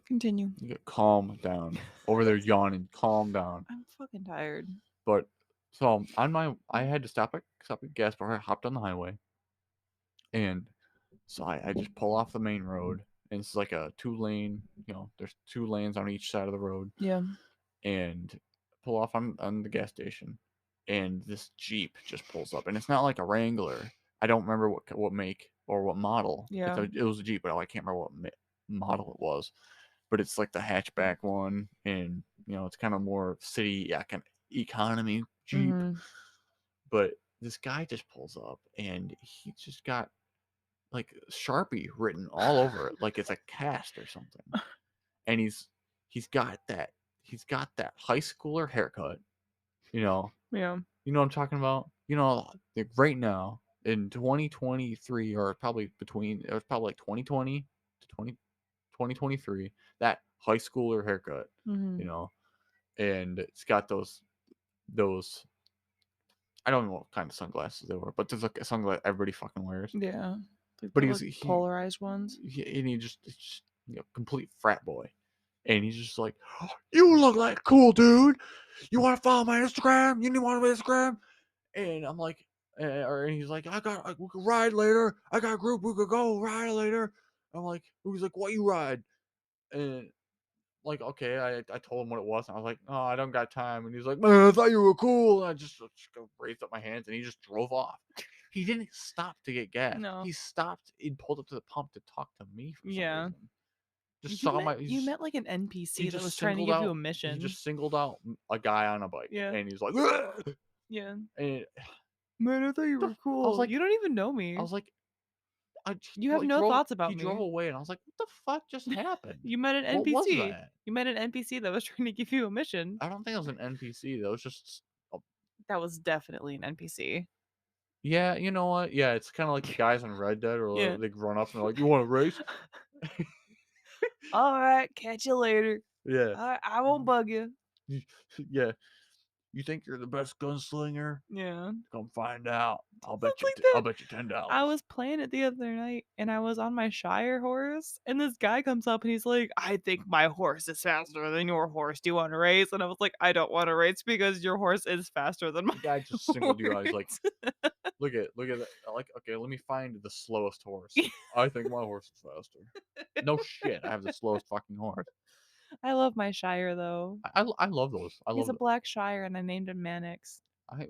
Continue. you get calm down over there yawning, calm down. I'm fucking tired. But I had to stop at gas bar. I hopped on the highway, and So I just pull off the main road, and it's like a 2 lane. There's 2 lanes on each side of the road, Yeah. and pull off on the gas station, and this Jeep just pulls up, and it's not like a Wrangler. I don't remember what make or what model. Yeah. It was a Jeep, but I can't remember what model it was. But it's like the hatchback one, and it's kind of more city, yeah, kind of economy Jeep. Mhm. But this guy just pulls up, and he just got like Sharpie written all over it, like it's a cast or something. And he's got that he's got that high schooler haircut. You know, Yeah. you know what I'm talking about. Like right now in 2023, or probably it was probably like 2020 to 2023. That high schooler haircut. You Mhm. know, and it's got those. I don't know what kind of sunglasses they were, but there's like a sunglass everybody fucking wears. Yeah. Like But the he was like polarized ones. and he just it's just complete frat boy, and he's just like, "Oh, you look like a cool dude. You want to follow my Instagram? You need one my Instagram?" And I'm like, or he's like, we could ride later. I got a group. We could go ride later. I'm like, he's like, what you ride? And like, okay, I told him what it was, and I was like, oh, I don't got time. And he's like, man, I thought you were cool. And I just raised up my hands, and he just drove off. He didn't stop to get gas. No. He stopped and pulled up to the pump to talk to me for some Yeah. reason. Just saw my You met like an he NPC that was just trying to singled give you out a mission. a guy on a bike, Yeah. and he's like, "Ugh!" Yeah. And Man, I thought you the were f- I was cool. like, You don't even know I me. was like, You have no thoughts he about drove me. away, and I was like, what the fuck just happened? You met an What was NPC. that? You met an NPC that was trying to give you a mission. I don't think it was an NPC. That was just That was definitely an NPC. yeah, you know what? Yeah, it's kind of like the guys on Red Dead, or Yeah. they run up and they're like, "You want to race?" All right, catch you later. Yeah, I won't bug you. You- yeah. You think you're the best gunslinger? Yeah. Come find out. Sounds like that. I'll bet you ten I dollars. was playing it the other night and I was on my Shire horse and this guy comes up and he's like, I think my horse is faster than your horse. Do you want to race? And I was like, I don't want to race because your horse is faster than my The guy just singled you out. He's like, horse. look at that. Like, okay, let me find the slowest horse. I think my horse is faster. No shit, I have the slowest fucking horse. I love my Shire though. I love those. I He's love a black Shire and I named him Mannix.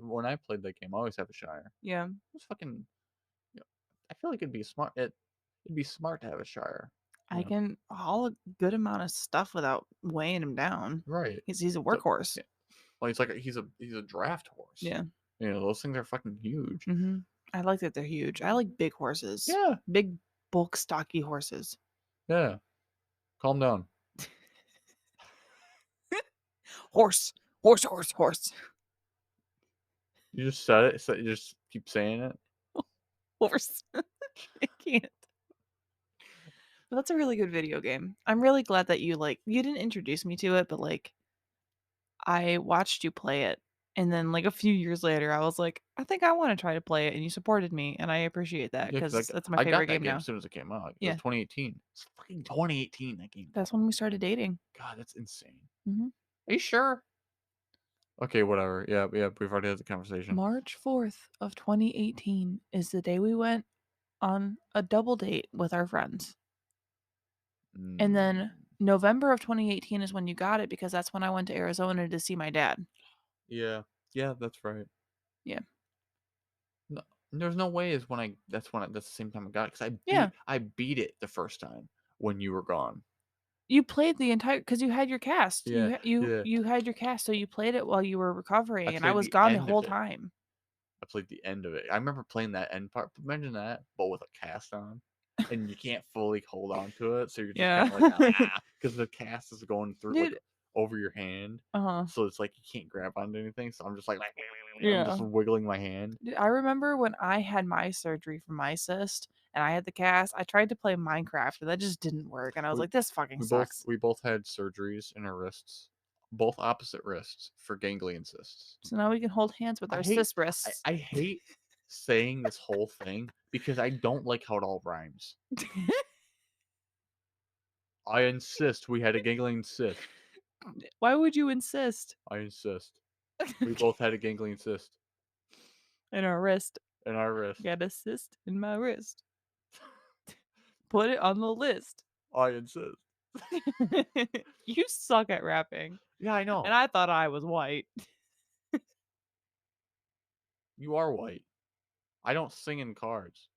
when I played that game, I always have a Shire. Yeah. It's fucking. You know, I feel like it'd be smart to have a Shire. You I know, can haul a good amount of stuff without weighing him down. right? He's a So workhorse. yeah, well, it's like he's a draft horse. Yeah. Those things are fucking huge. I like that they're huge. I like big horses. Yeah, Big bulk stocky horses. yeah. Calm down. Horse. Horse, horse, horse. You just said it. So you just keep saying it. Horse. I can't. But that's a really good video game. I'm really glad that you didn't introduce me to it, but I watched you play it. And then a few years later, I was like, I think I want to try to play it. And you supported me. And I appreciate that Yeah, because because that's my I got favorite that game game now. as soon as it came out. It was Yeah. 2018. It's fucking 2018. That game That's came when out. we started dating. God, that's insane. hmm Are you sure? Okay, whatever. Yeah, yeah. We've already had the conversation. March 4th of 2018 is the day we went on a double date with our friends. And then Mm, November of 2018 is when you got it because that's when I went to Arizona to see my dad. yeah, yeah. That's right. Yeah. No, there's no way is when that's the same time I got it, because Yeah. I beat it the first time when you were gone. You played the entire because you had your cast. Yeah, yeah. You had your cast, so you played it while you were I recovering, and I played was the gone the end of whole it. time. I played the end of it. I remember playing that end part. Imagine that, but with a cast on, and you can't fully hold on to it, so you're just kind Yeah. of like because the cast is going through like Dude. over your hand, Uh-huh. so it's like you can't grab onto anything. So I'm just like I'm Yeah. just wiggling my hand. Dude, I remember when I had my surgery for my cyst and I had the cast, I tried to play Minecraft, and that just didn't work, and I was We like, "This fucking sucks." we both had surgeries in our wrists, both opposite wrists for ganglion cysts. So now we can hold hands with I our hate cyst wrists. I hate saying this whole thing because I don't like how it all rhymes. I insist we had a ganglion cyst. Why would you insist? I insist. We both had a ganglion cyst In our wrist. in our wrist. Got a cyst in my wrist. Put it on the list. I insist. You suck at rapping. Yeah, I And know. I thought I was white. You are white. I don't sing in cars.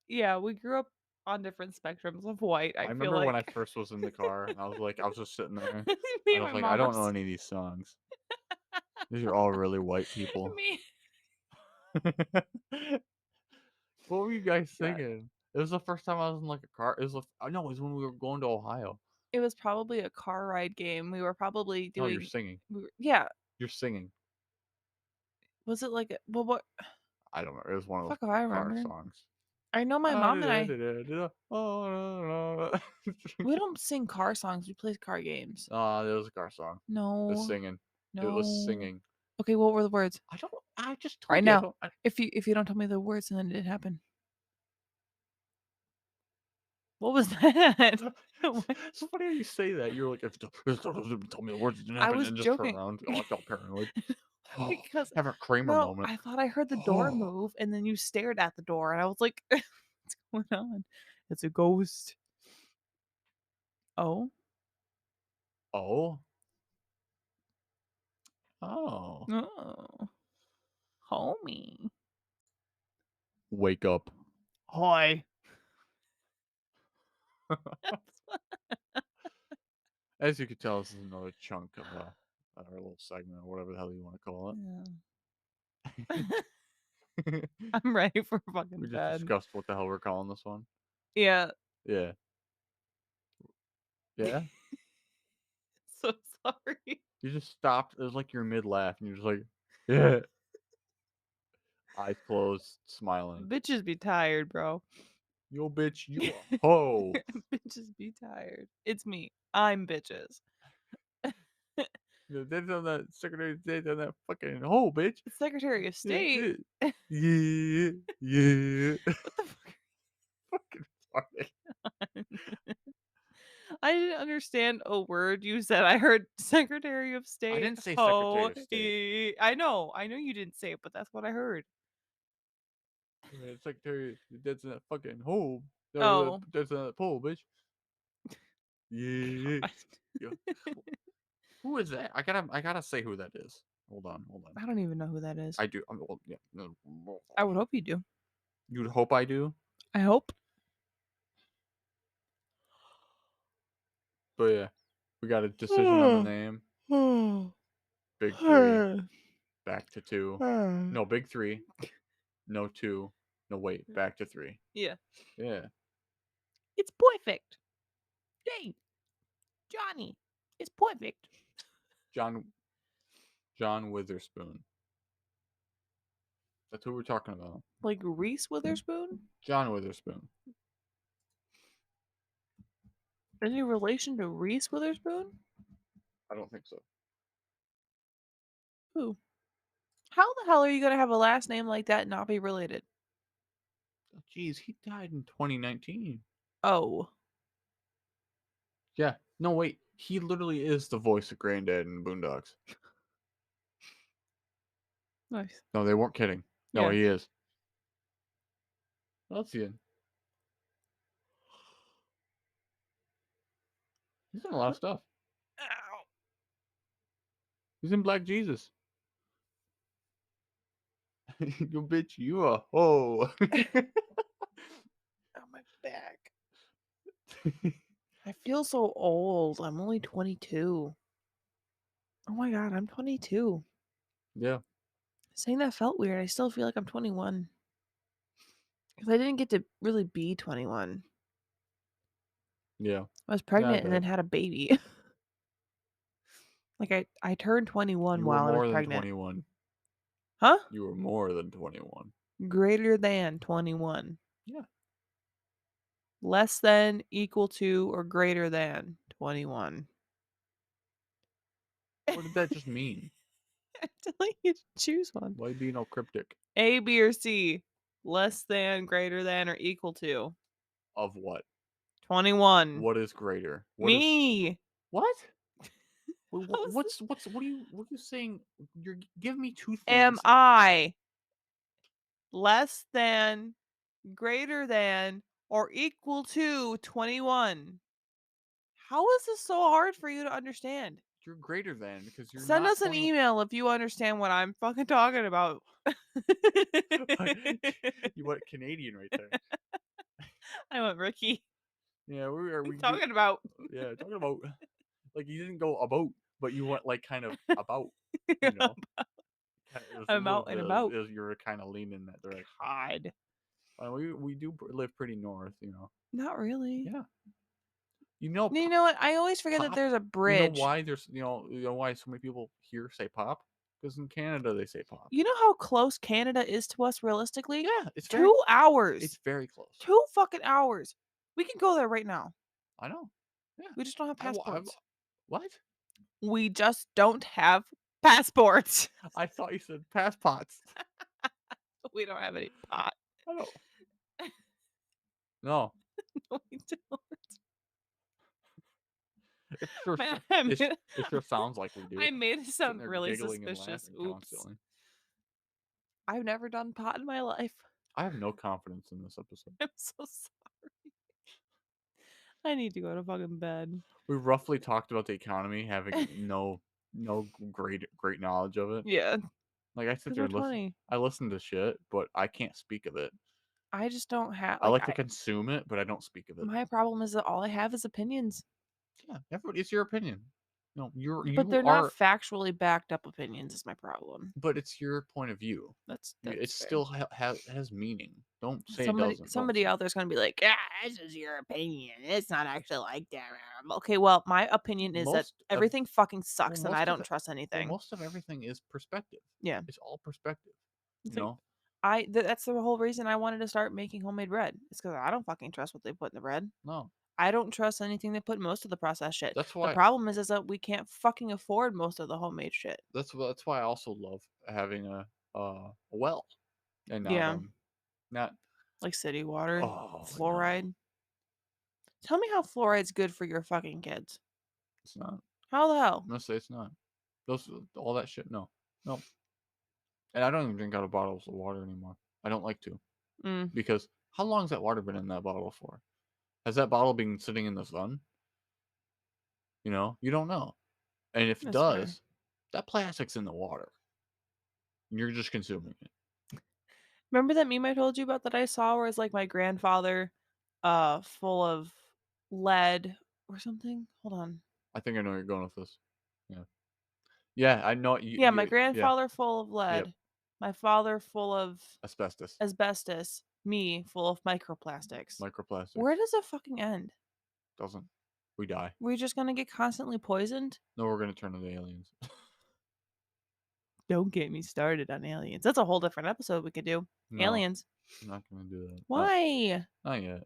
Yeah, we grew up on different spectrums of white, I I feel remember when I like. first was in the car, and I was just sitting there, Me and and I my was like, I mom were don't know any of these songs. These are all really white people. me. What were you guys God. singing? It was the first time I was in like a car. It was no, it was when we were going to Ohio. It was probably a car ride game. We were probably No, you're doing singing. yeah. You're singing. Was it like well what I don't know. It was one of those fuck if I car remember. songs. I know my Ah, mom da, and da, I da, da, da, oh, da, da. we don't sing car songs, we play car games. Ah, it was a car song. It was No. singing. It was No. singing. Okay, what were the words? I don't. I just Right told you. I now. don't. If you don't tell me the words and then it didn't happen. What was that? What? It's so funny how you say that. You're like, if you don't tell me the words, it didn't I happen, was and just turn joking. around. Oh, I felt paranoid. Because Have a Kramer no, moment. I thought I heard the door move and then you stared at the door and I was like, what's going on? It's a ghost. Oh. Oh. Oh. Oh. Homie. Wake up. Hi. As you can tell, this is another chunk of our little segment or whatever the hell you want to call Yeah. it. I'm ready for fucking We just bed. discussed what the hell we're calling this one. Yeah. Yeah. Yeah. So sorry. You just stopped. It was like you're mid laugh, and you're just like, yeah. Eyes closed, smiling. Bitches be tired, bro. Yo, bitch, you a hoe. Bitches be tired. It's me. I'm bitches. You know, they done that Secretary of State done that fucking hoe, bitch. Secretary of Yeah, State. yeah, yeah, yeah. What the fuck? Fucking sorry. I didn't understand a word you said. I heard Secretary of I State. didn't say Secretary Ho. of State. I know. I know you didn't say it, but that's what I heard. Secretary that's in that fucking hole. Oh. That's in that pole, bitch. Yeah. God. Yeah. Who is that? I gotta say who that is. Hold on, hold on. I don't even know who that is. I do. Well, yeah. No. I would hope you do. You'd hope I do, I hope. but yeah, we got a decision on the name. Big three, back to two. No, big three. No two. No wait, back to three. Yeah. Yeah, It's perfect. Hey, Johnny. It's perfect. John John Witherspoon. That's who we're talking about. Like Reese Witherspoon? John Witherspoon. Any relation to Reese Witherspoon? I don't think so. Who? How the hell are you gonna have a last name like that and not be related? Jeez, he died in 2019. Oh. Yeah. No, wait. He literally is the voice of Granddad in Boondocks. Nice. No, they weren't kidding. No, Yeah. he is. Let's see. He's in a lot of stuff. Ow. He's in Black Jesus. You bitch, you a hoe. On my back. I feel so old. I'm only 22. Oh my god, I'm 22. Yeah, Saying that felt weird. I still feel like I'm 21. Because I didn't get to really be 21. yeah. I was Yeah, I pregnant and then bet. had a baby. Like I turned 21 You were while I was more than pregnant. 21. Huh? You were more than 21. Greater than 21. Yeah. Less than, equal to, or greater than 21. What did that just mean? I'm telling you to choose one. Why being all cryptic? A, B, or C. Less than, greater than, or equal to. Of what? 21. What is greater? What is Me. what? Wait, How's this- what are you saying? Give me two Am things. I less than, greater than, or equal to 21. How is this so hard for you to understand? You're greater than because you're Send not us an 20. email if you understand what I'm fucking talking about. You went Canadian right there. I went Ricky. Yeah, I'm we do. talking about. Yeah, talking about like you didn't go about, but you went like kind of about. You know, it was a I'm little out bit and of about. you were kind of leaning that direction. God. We do live pretty north, you know. Not really. Yeah, you know, You know what? I always forget that pop. there's a You know bridge. why there's you know why so many people here say pop? Because in Canada they say pop. You know how close Canada is to us realistically? Yeah, it's very 2 hours. very close. 2 fucking hours. We can go there right now. I know. Yeah, We just don't have I passports. what? We just don't have passports. I thought you said pass pots. We don't have any pot. I don't. No, We don't. it sure Man, I made it sure sounds like we do. I made it Sitting sound there really giggling and suspicious. laughing Oops. constantly. I've never done pot in my life. I have no confidence in this episode. I'm so sorry. I need to go to fucking bed. We roughly talked about the economy, having no great knowledge of it. Yeah, Like I sit because there we're and listen. 20. I listen to shit, but I can't speak of it. I just don't have I like like to consume it, but I don't speak of it. my problem is that all I have is opinions, Yeah, everybody, it's your opinion. No, but you they're not are, factually backed up opinions is my problem. but it's your point of view. It That's fair. still has meaning. Don't say it Somebody doesn't. Don't somebody say. out there's gonna be like, "Ah, this is your opinion. It's not actually like that." Okay, well, my opinion is that Most of everything fucking well, sucks and I most of don't it, trust anything. most of everything is perspective. Yeah. It's all perspective. You It's like know. that's the whole reason I wanted to start making homemade bread. It's because I don't fucking trust what they put in the bread. No, I don't trust anything they put in most of the processed shit. that's The why. problem is that we can't fucking afford most of the homemade shit. That's why I also love having a well and Yeah, not. like city water, Oh no, fluoride. Tell me how fluoride's good for your fucking kids. it's not. How the I'm hell? gonna say it's not. Those all that shit. No, no. And I don't even drink out of bottles of water anymore. I don't like to Mm, because how long's that water been in that bottle for? Has that bottle been sitting in the sun? You know, you don't know. And if it that's fair. does, that plastic's in the water. And you're just consuming it. Remember that meme I told you about that I saw where it's like my grandfather, full of lead or something? Hold on. I think I know where you're going with this. Yeah. Yeah, I know Yeah, my yeah. grandfather full of Yep. lead, my father full of Asbestos. asbestos, me full of microplastics. Where Microplastics. does it fucking end? Doesn't. We die. We're just gonna get constantly poisoned? No, we're gonna turn into aliens. Don't get me started on aliens. That's a whole different episode we could do. No, Aliens. I'm not gonna do that. Why? Not yet.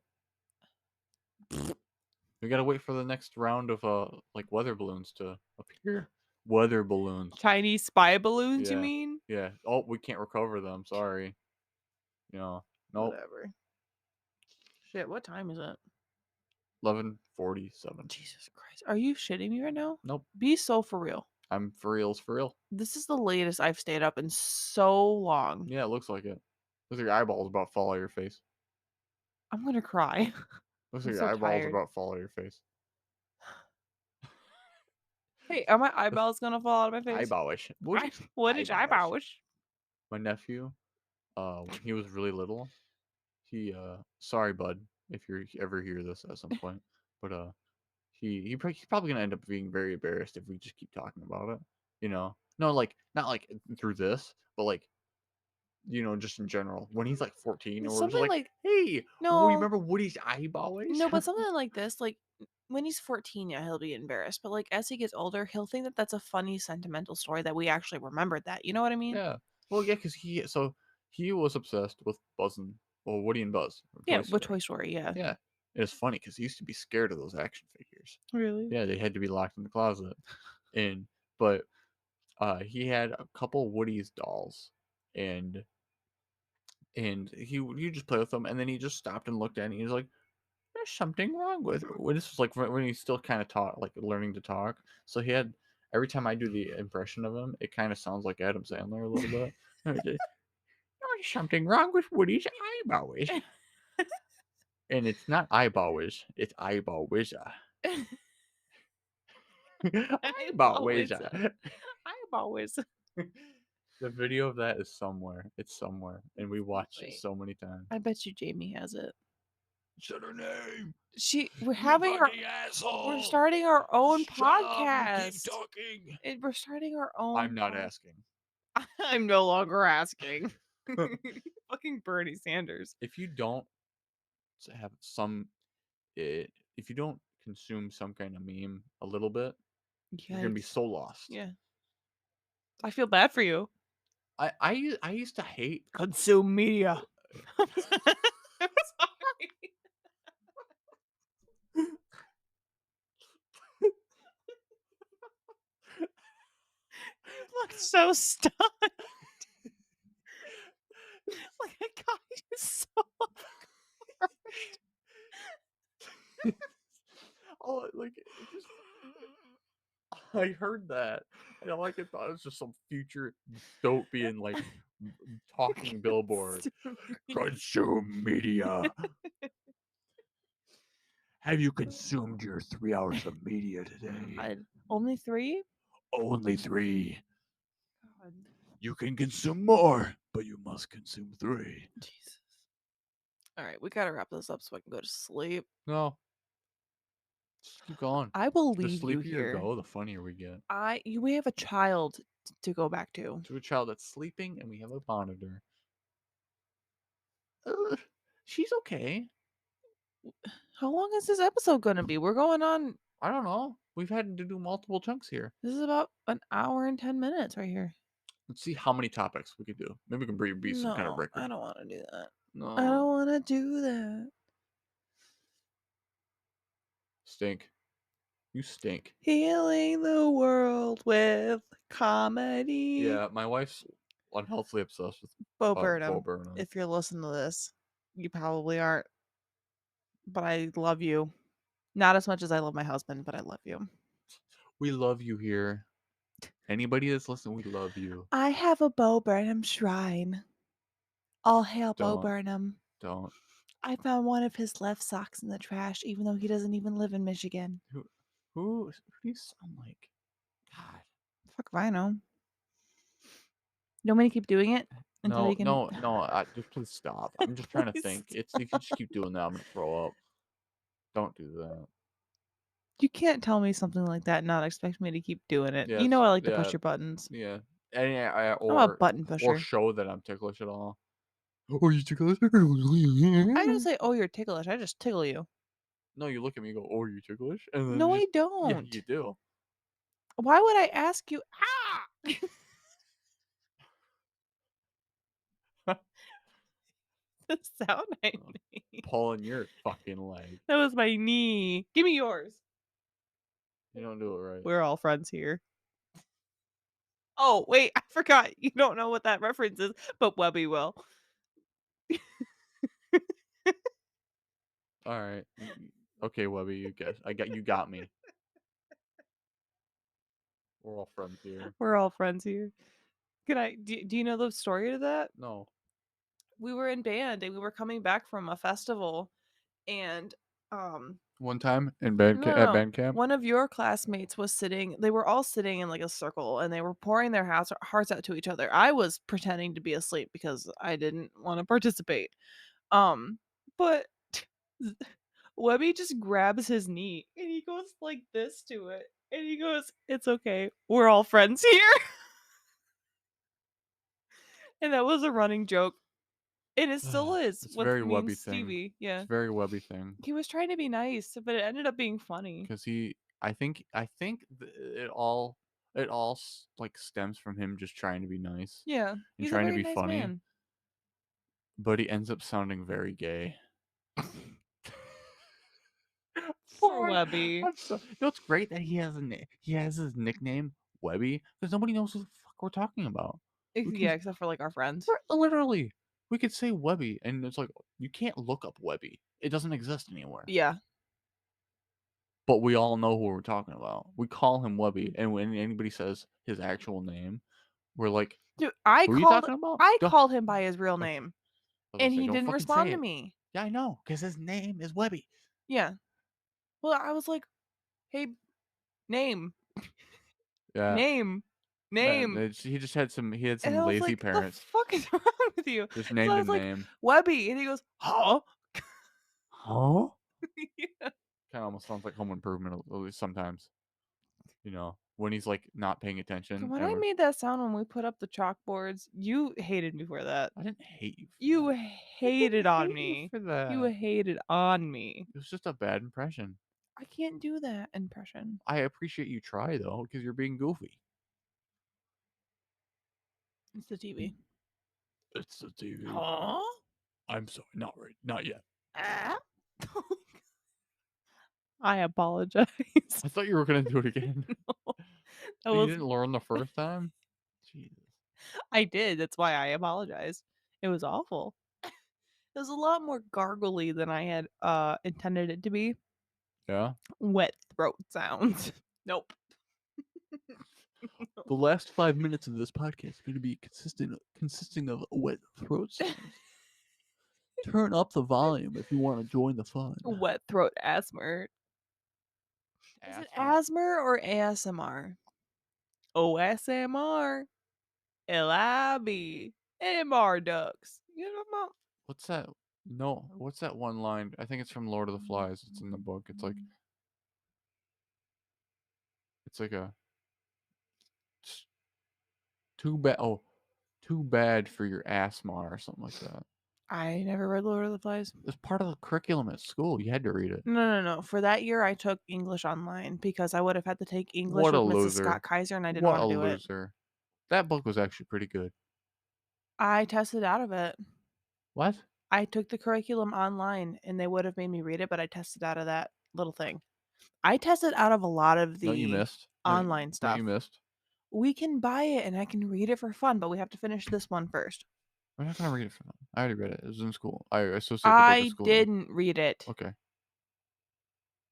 We gotta wait for the next round of like weather balloons to appear. Weather balloons. Chinese spy balloons, you Yeah. mean? Yeah. Oh, we can't recover them. Sorry. You know. Nope. Whatever. Shit, what time is it? 11:47. Jesus Christ. Are you shitting me right now? Nope. Be so for real. I'm for reals for real. This is the latest I've stayed up in so long. Yeah, it looks like it. Looks like your eyeballs about to fall out of your face. I'm gonna cry. Looks I'm like your so eyeballs tired. about to fall out of your face. Hey, are my eyeballs gonna fall out of my face? Eyeballish. What is What is eyeballish? eyeballs? My nephew, when he was really little, he sorry bud, if you ever hear this at some point, but he's probably gonna end up being very embarrassed if we just keep talking about it. You know, no, like not like through this, but like just in general. When he's like 14, and we're just Something like, like hey, well, you no, remember Woody's eyeballish? no, but something like this, like when he's 14, yeah, he'll be embarrassed. But like as he gets older, he'll think that that's a funny, sentimental story that we actually remembered that. You know what I mean? Yeah. Well, yeah, because he was obsessed with Buzz and well, Woody and Buzz from Yeah, Toy with Story. Toy Story, yeah. Yeah, it's funny because he used to be scared of those action figures. Really? Yeah, they had to be locked in the closet, and but he had a couple Woody's dolls, and you just play with them, and then he just stopped and looked at it, and he was like, "There's something wrong with." Well, this was like when he's still kind of taught, like learning to talk. So he had every time I do the impression of him, it kind of sounds like Adam Sandler a little bit. There's something wrong with Woody's eyeballs. And it's not eyeball wish, it's eyeball wisha. Eyeball Eyeball wisha. Eyeball whiz. The video of that is somewhere. It's somewhere, and we watched it Wait, so many times. I bet you Jamie has it. Said her name, We're you having our fucking we're asshole. starting our own Shut up, you keep podcast. talking. We're starting our own I'm not pod. asking. I'm no longer asking. Fucking Bernie Sanders. If you don't have some, if you don't consume some kind of meme a little bit, you're gonna be Yikes. so lost. Yeah. I feel bad for you. I used to hate. Consume media. I'm sorry. You look so stunned. Like I got you so off guard. Oh, like it just. I heard that, and all I could thought it was just some future dope being like talking billboard. Consume media. Consume media. Have you consumed your 3 hours of media today? Only 3? Only 3. God. You can consume more, but you must consume 3. Jesus. All right, we gotta wrap this up so I can go to sleep. No, just keep going. I will The leave you sleepier you here. go, the funnier we get. We have a child to go back to. To a child that's sleeping, and we have a monitor. Uh, she's okay. How long is this episode gonna be? We're going on. I don't know. We've had to do multiple chunks here. This is about an hour and 10 minutes right here. Let's see how many topics we could do. Maybe we can be some kind of No, I record. don't want to do that. I No. don't want to do that. Stink. You stink. Healing the world with comedy. Yeah, my wife's unhealthily obsessed with Bo Bo Burnham, Burnham. if you're listening to this, you probably aren't, but I love you. Not as much as I love my husband, but I love you. We love you here. Anybody that's listening, we love you. I have a Bo Burnham shrine. All hail Bo Don't. Burnham. Don't. I found one of his left socks in the trash, even though he doesn't even live in Michigan. Who do you sound like? God. Fuck if I know. You want me to keep doing it until No, you can. no. Just please stop. I'm just trying to Please think. stop. You can just keep doing that. I'm gonna throw up. Don't do that. You can't tell me something like that and not expect me to keep doing it. You Yes. know I like to push Yeah. your buttons. Yeah. And I'm a button or pusher. show that I'm ticklish at all. Oh, you ticklish? I don't say, oh, you're ticklish. I just tickle you. No, you look at me and go, "Oh, are you ticklish?" And then No, I just yeah, don't. you do. Why would I ask you? Ah! The sound I made. Pulling your fucking leg. That was my knee. Give me yours. You don't do it right. We're all friends here. Oh, wait, I forgot. You don't know what that reference is, but Webby will. All right. Okay, Webby, you got me. We're all friends here. We're all friends here. Do you know the story to that? No. We were in band and we were coming back from a festival and One time in band no, at no. band camp. One of your classmates was they were all sitting in like a circle and they were pouring their hearts out to each other. I was pretending to be asleep because I didn't want to participate. But Webby just grabs his knee and he goes like this to it. And he goes, "It's okay. We're all friends here." And that was a running joke. And it still is It's a with very me and Webby thing. Stevie. Yeah. It's a very Webby thing. He was trying to be nice, but it ended up being funny. Because I think it all like stems from him just trying to be nice Yeah. and He's a trying to very be nice funny, man. but he ends up sounding very gay. Poor Poor. Webby. You know, it's great that he has his nickname Webby because nobody knows who the fuck we're talking about. Yeah, except for like our friends. Literally, we could say Webby, and it's like you can't look up Webby. It doesn't exist anywhere. Yeah. But we all know who we're talking about. We call him Webby, and when anybody says his actual name, we're like, Dude, "Who are you talking about?" I Duh. called him by his real Okay. name I was and gonna say, he don't didn't fucking say respond to it. me. Yeah, I know, because his name is Webby. Yeah. Well, I was like, "Hey, name, Yeah, name, man, name." he just had he had And some I was lazy like, "The parents. fuck is wrong with you?" Just So named I was him like, name. "Webby," and he goes, "Huh?" Huh? Yeah. Kind of almost sounds like Home Improvement at least sometimes. When he's like not paying attention When and I we're. made that sound when we put up the chalkboards, you hated me for that. I didn't hate you for You that. I hated didn't on hate you me. for You that. hated on me. It was just a bad impression. I can't do that impression. I appreciate you try though, because you're being goofy. It's the TV. It's the TV. Huh? I'm sorry, not right, not yet. Ah. I apologize. I thought you were gonna do it again. No, that You was didn't learn the first time. Jesus. I did. That's why I apologize. It was awful. It was a lot more gargly than I had intended it to be. Yeah. Wet throat sounds. Nope. The last 5 minutes of this podcast is going to be consisting of wet throat sounds. Turn up the volume if you want to join the fun. Wet throat asthma. Is it Asthma. asthma or ASMR? OSMR. LIB. MR ducks. You know what I'm What's that? No, what's that one line? I think it's from Lord of the Flies. It's in the book. It's like a "It's too bad. Oh, too bad for your asthma or something like that. I never read Lord of the Flies. It's part of the curriculum at school. You had to read it. No, no, no. For that year, I took English online because I would have had to take English What a with Mrs. Scott loser. Kaiser, and I didn't What want a to do it. loser. That book was actually pretty good. I tested out of it. What? I took the curriculum online, and they would have made me read it, but I tested out of that little thing. I tested out of a lot of No, you the missed. No, online no, you stuff. missed. We can buy it, and I can read it for fun, but we have to finish this one first. We're not gonna read it for them. I already read it. It was in school. I associate the book with I school though. didn't read it. Okay.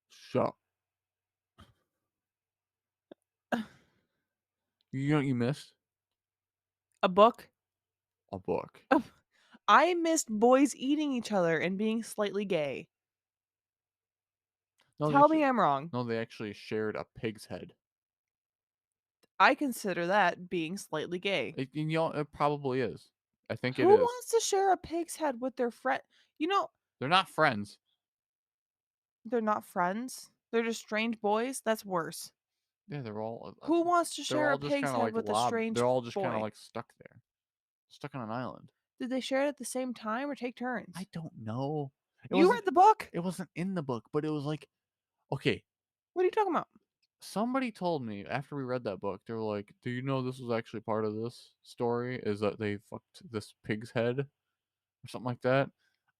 Shut up. You know what you missed? A book? A book. I missed boys eating each other and being slightly gay. No, they Tell me actually I'm wrong. no, they actually shared a pig's head. I consider that being slightly gay. It probably is. I think it Who is. wants to share a pig's head with their friend? You know, They're not friends. they're not friends. They're just strange boys. That's worse. Yeah, Who wants to they're share all a just pig's kind of head like with a lob. They're strange all just kind of boy? like stuck there, stuck on an island. Did they share it at the same time or take turns? I don't know. It You wasn't. read the book? It wasn't in the book, but it was like, okay. What are you talking about? Somebody told me after we read that book, they were like, "Do you know this was actually part of this story? Is that they fucked this pig's head or something like that?"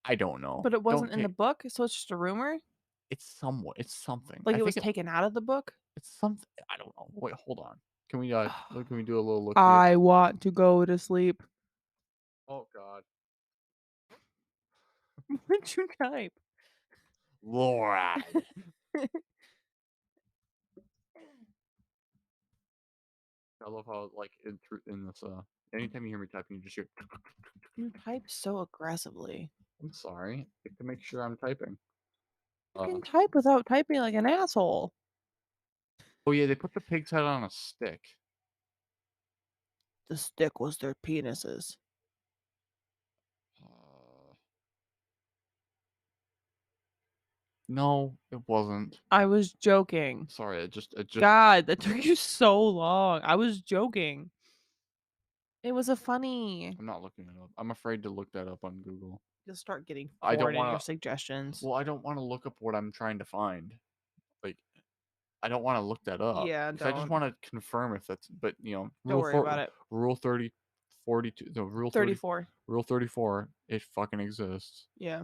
I don't know. But it wasn't Don't in the take. book, so it's just a rumor? It's somewhat. It's something. Like I it was think taken out of the book? it's something. I don't know. Wait, hold on. Can we do a little look see? I want to go to sleep. Oh God, What'd you type? Lord. I love how like in this anytime you hear me typing, you just hear. You type so aggressively. I'm sorry. I have to make sure I'm typing. You Uh can type without typing like an asshole. oh yeah, they put the pig's head on a stick. The stick was their penises. Uh, no, it wasn't. I was joking. Sorry, it just God, that took you so long. I was joking. It was a funny. I'm not looking it up. I'm afraid to look that up on Google. You'll start getting I don't porn in your want to. suggestions. Well, I don't want to look up what I'm trying to find. Like, I don't want to look that up Yeah, because I just don't. want to confirm if that's. But Don't worry about it. rule 30, 42. No, rule 30, 34. rule 34. It fucking exists. Yeah.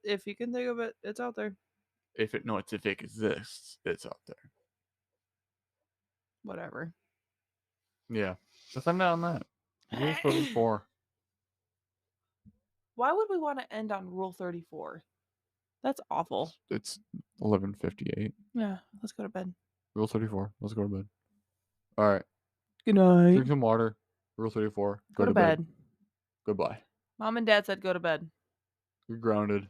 If you can think of it, it's out there. If it exists, it's out there. Whatever. Yeah, but I'm down on that. Rule 34. Why would we want to end on Rule 34? That's awful. It's 11:58. Yeah, let's go to bed. Rule 34. Let's go to bed. All right. Good night. Drink some water. Rule 34. Go Go to to bed. bed. Goodbye. Mom and Dad said go to bed. You're grounded.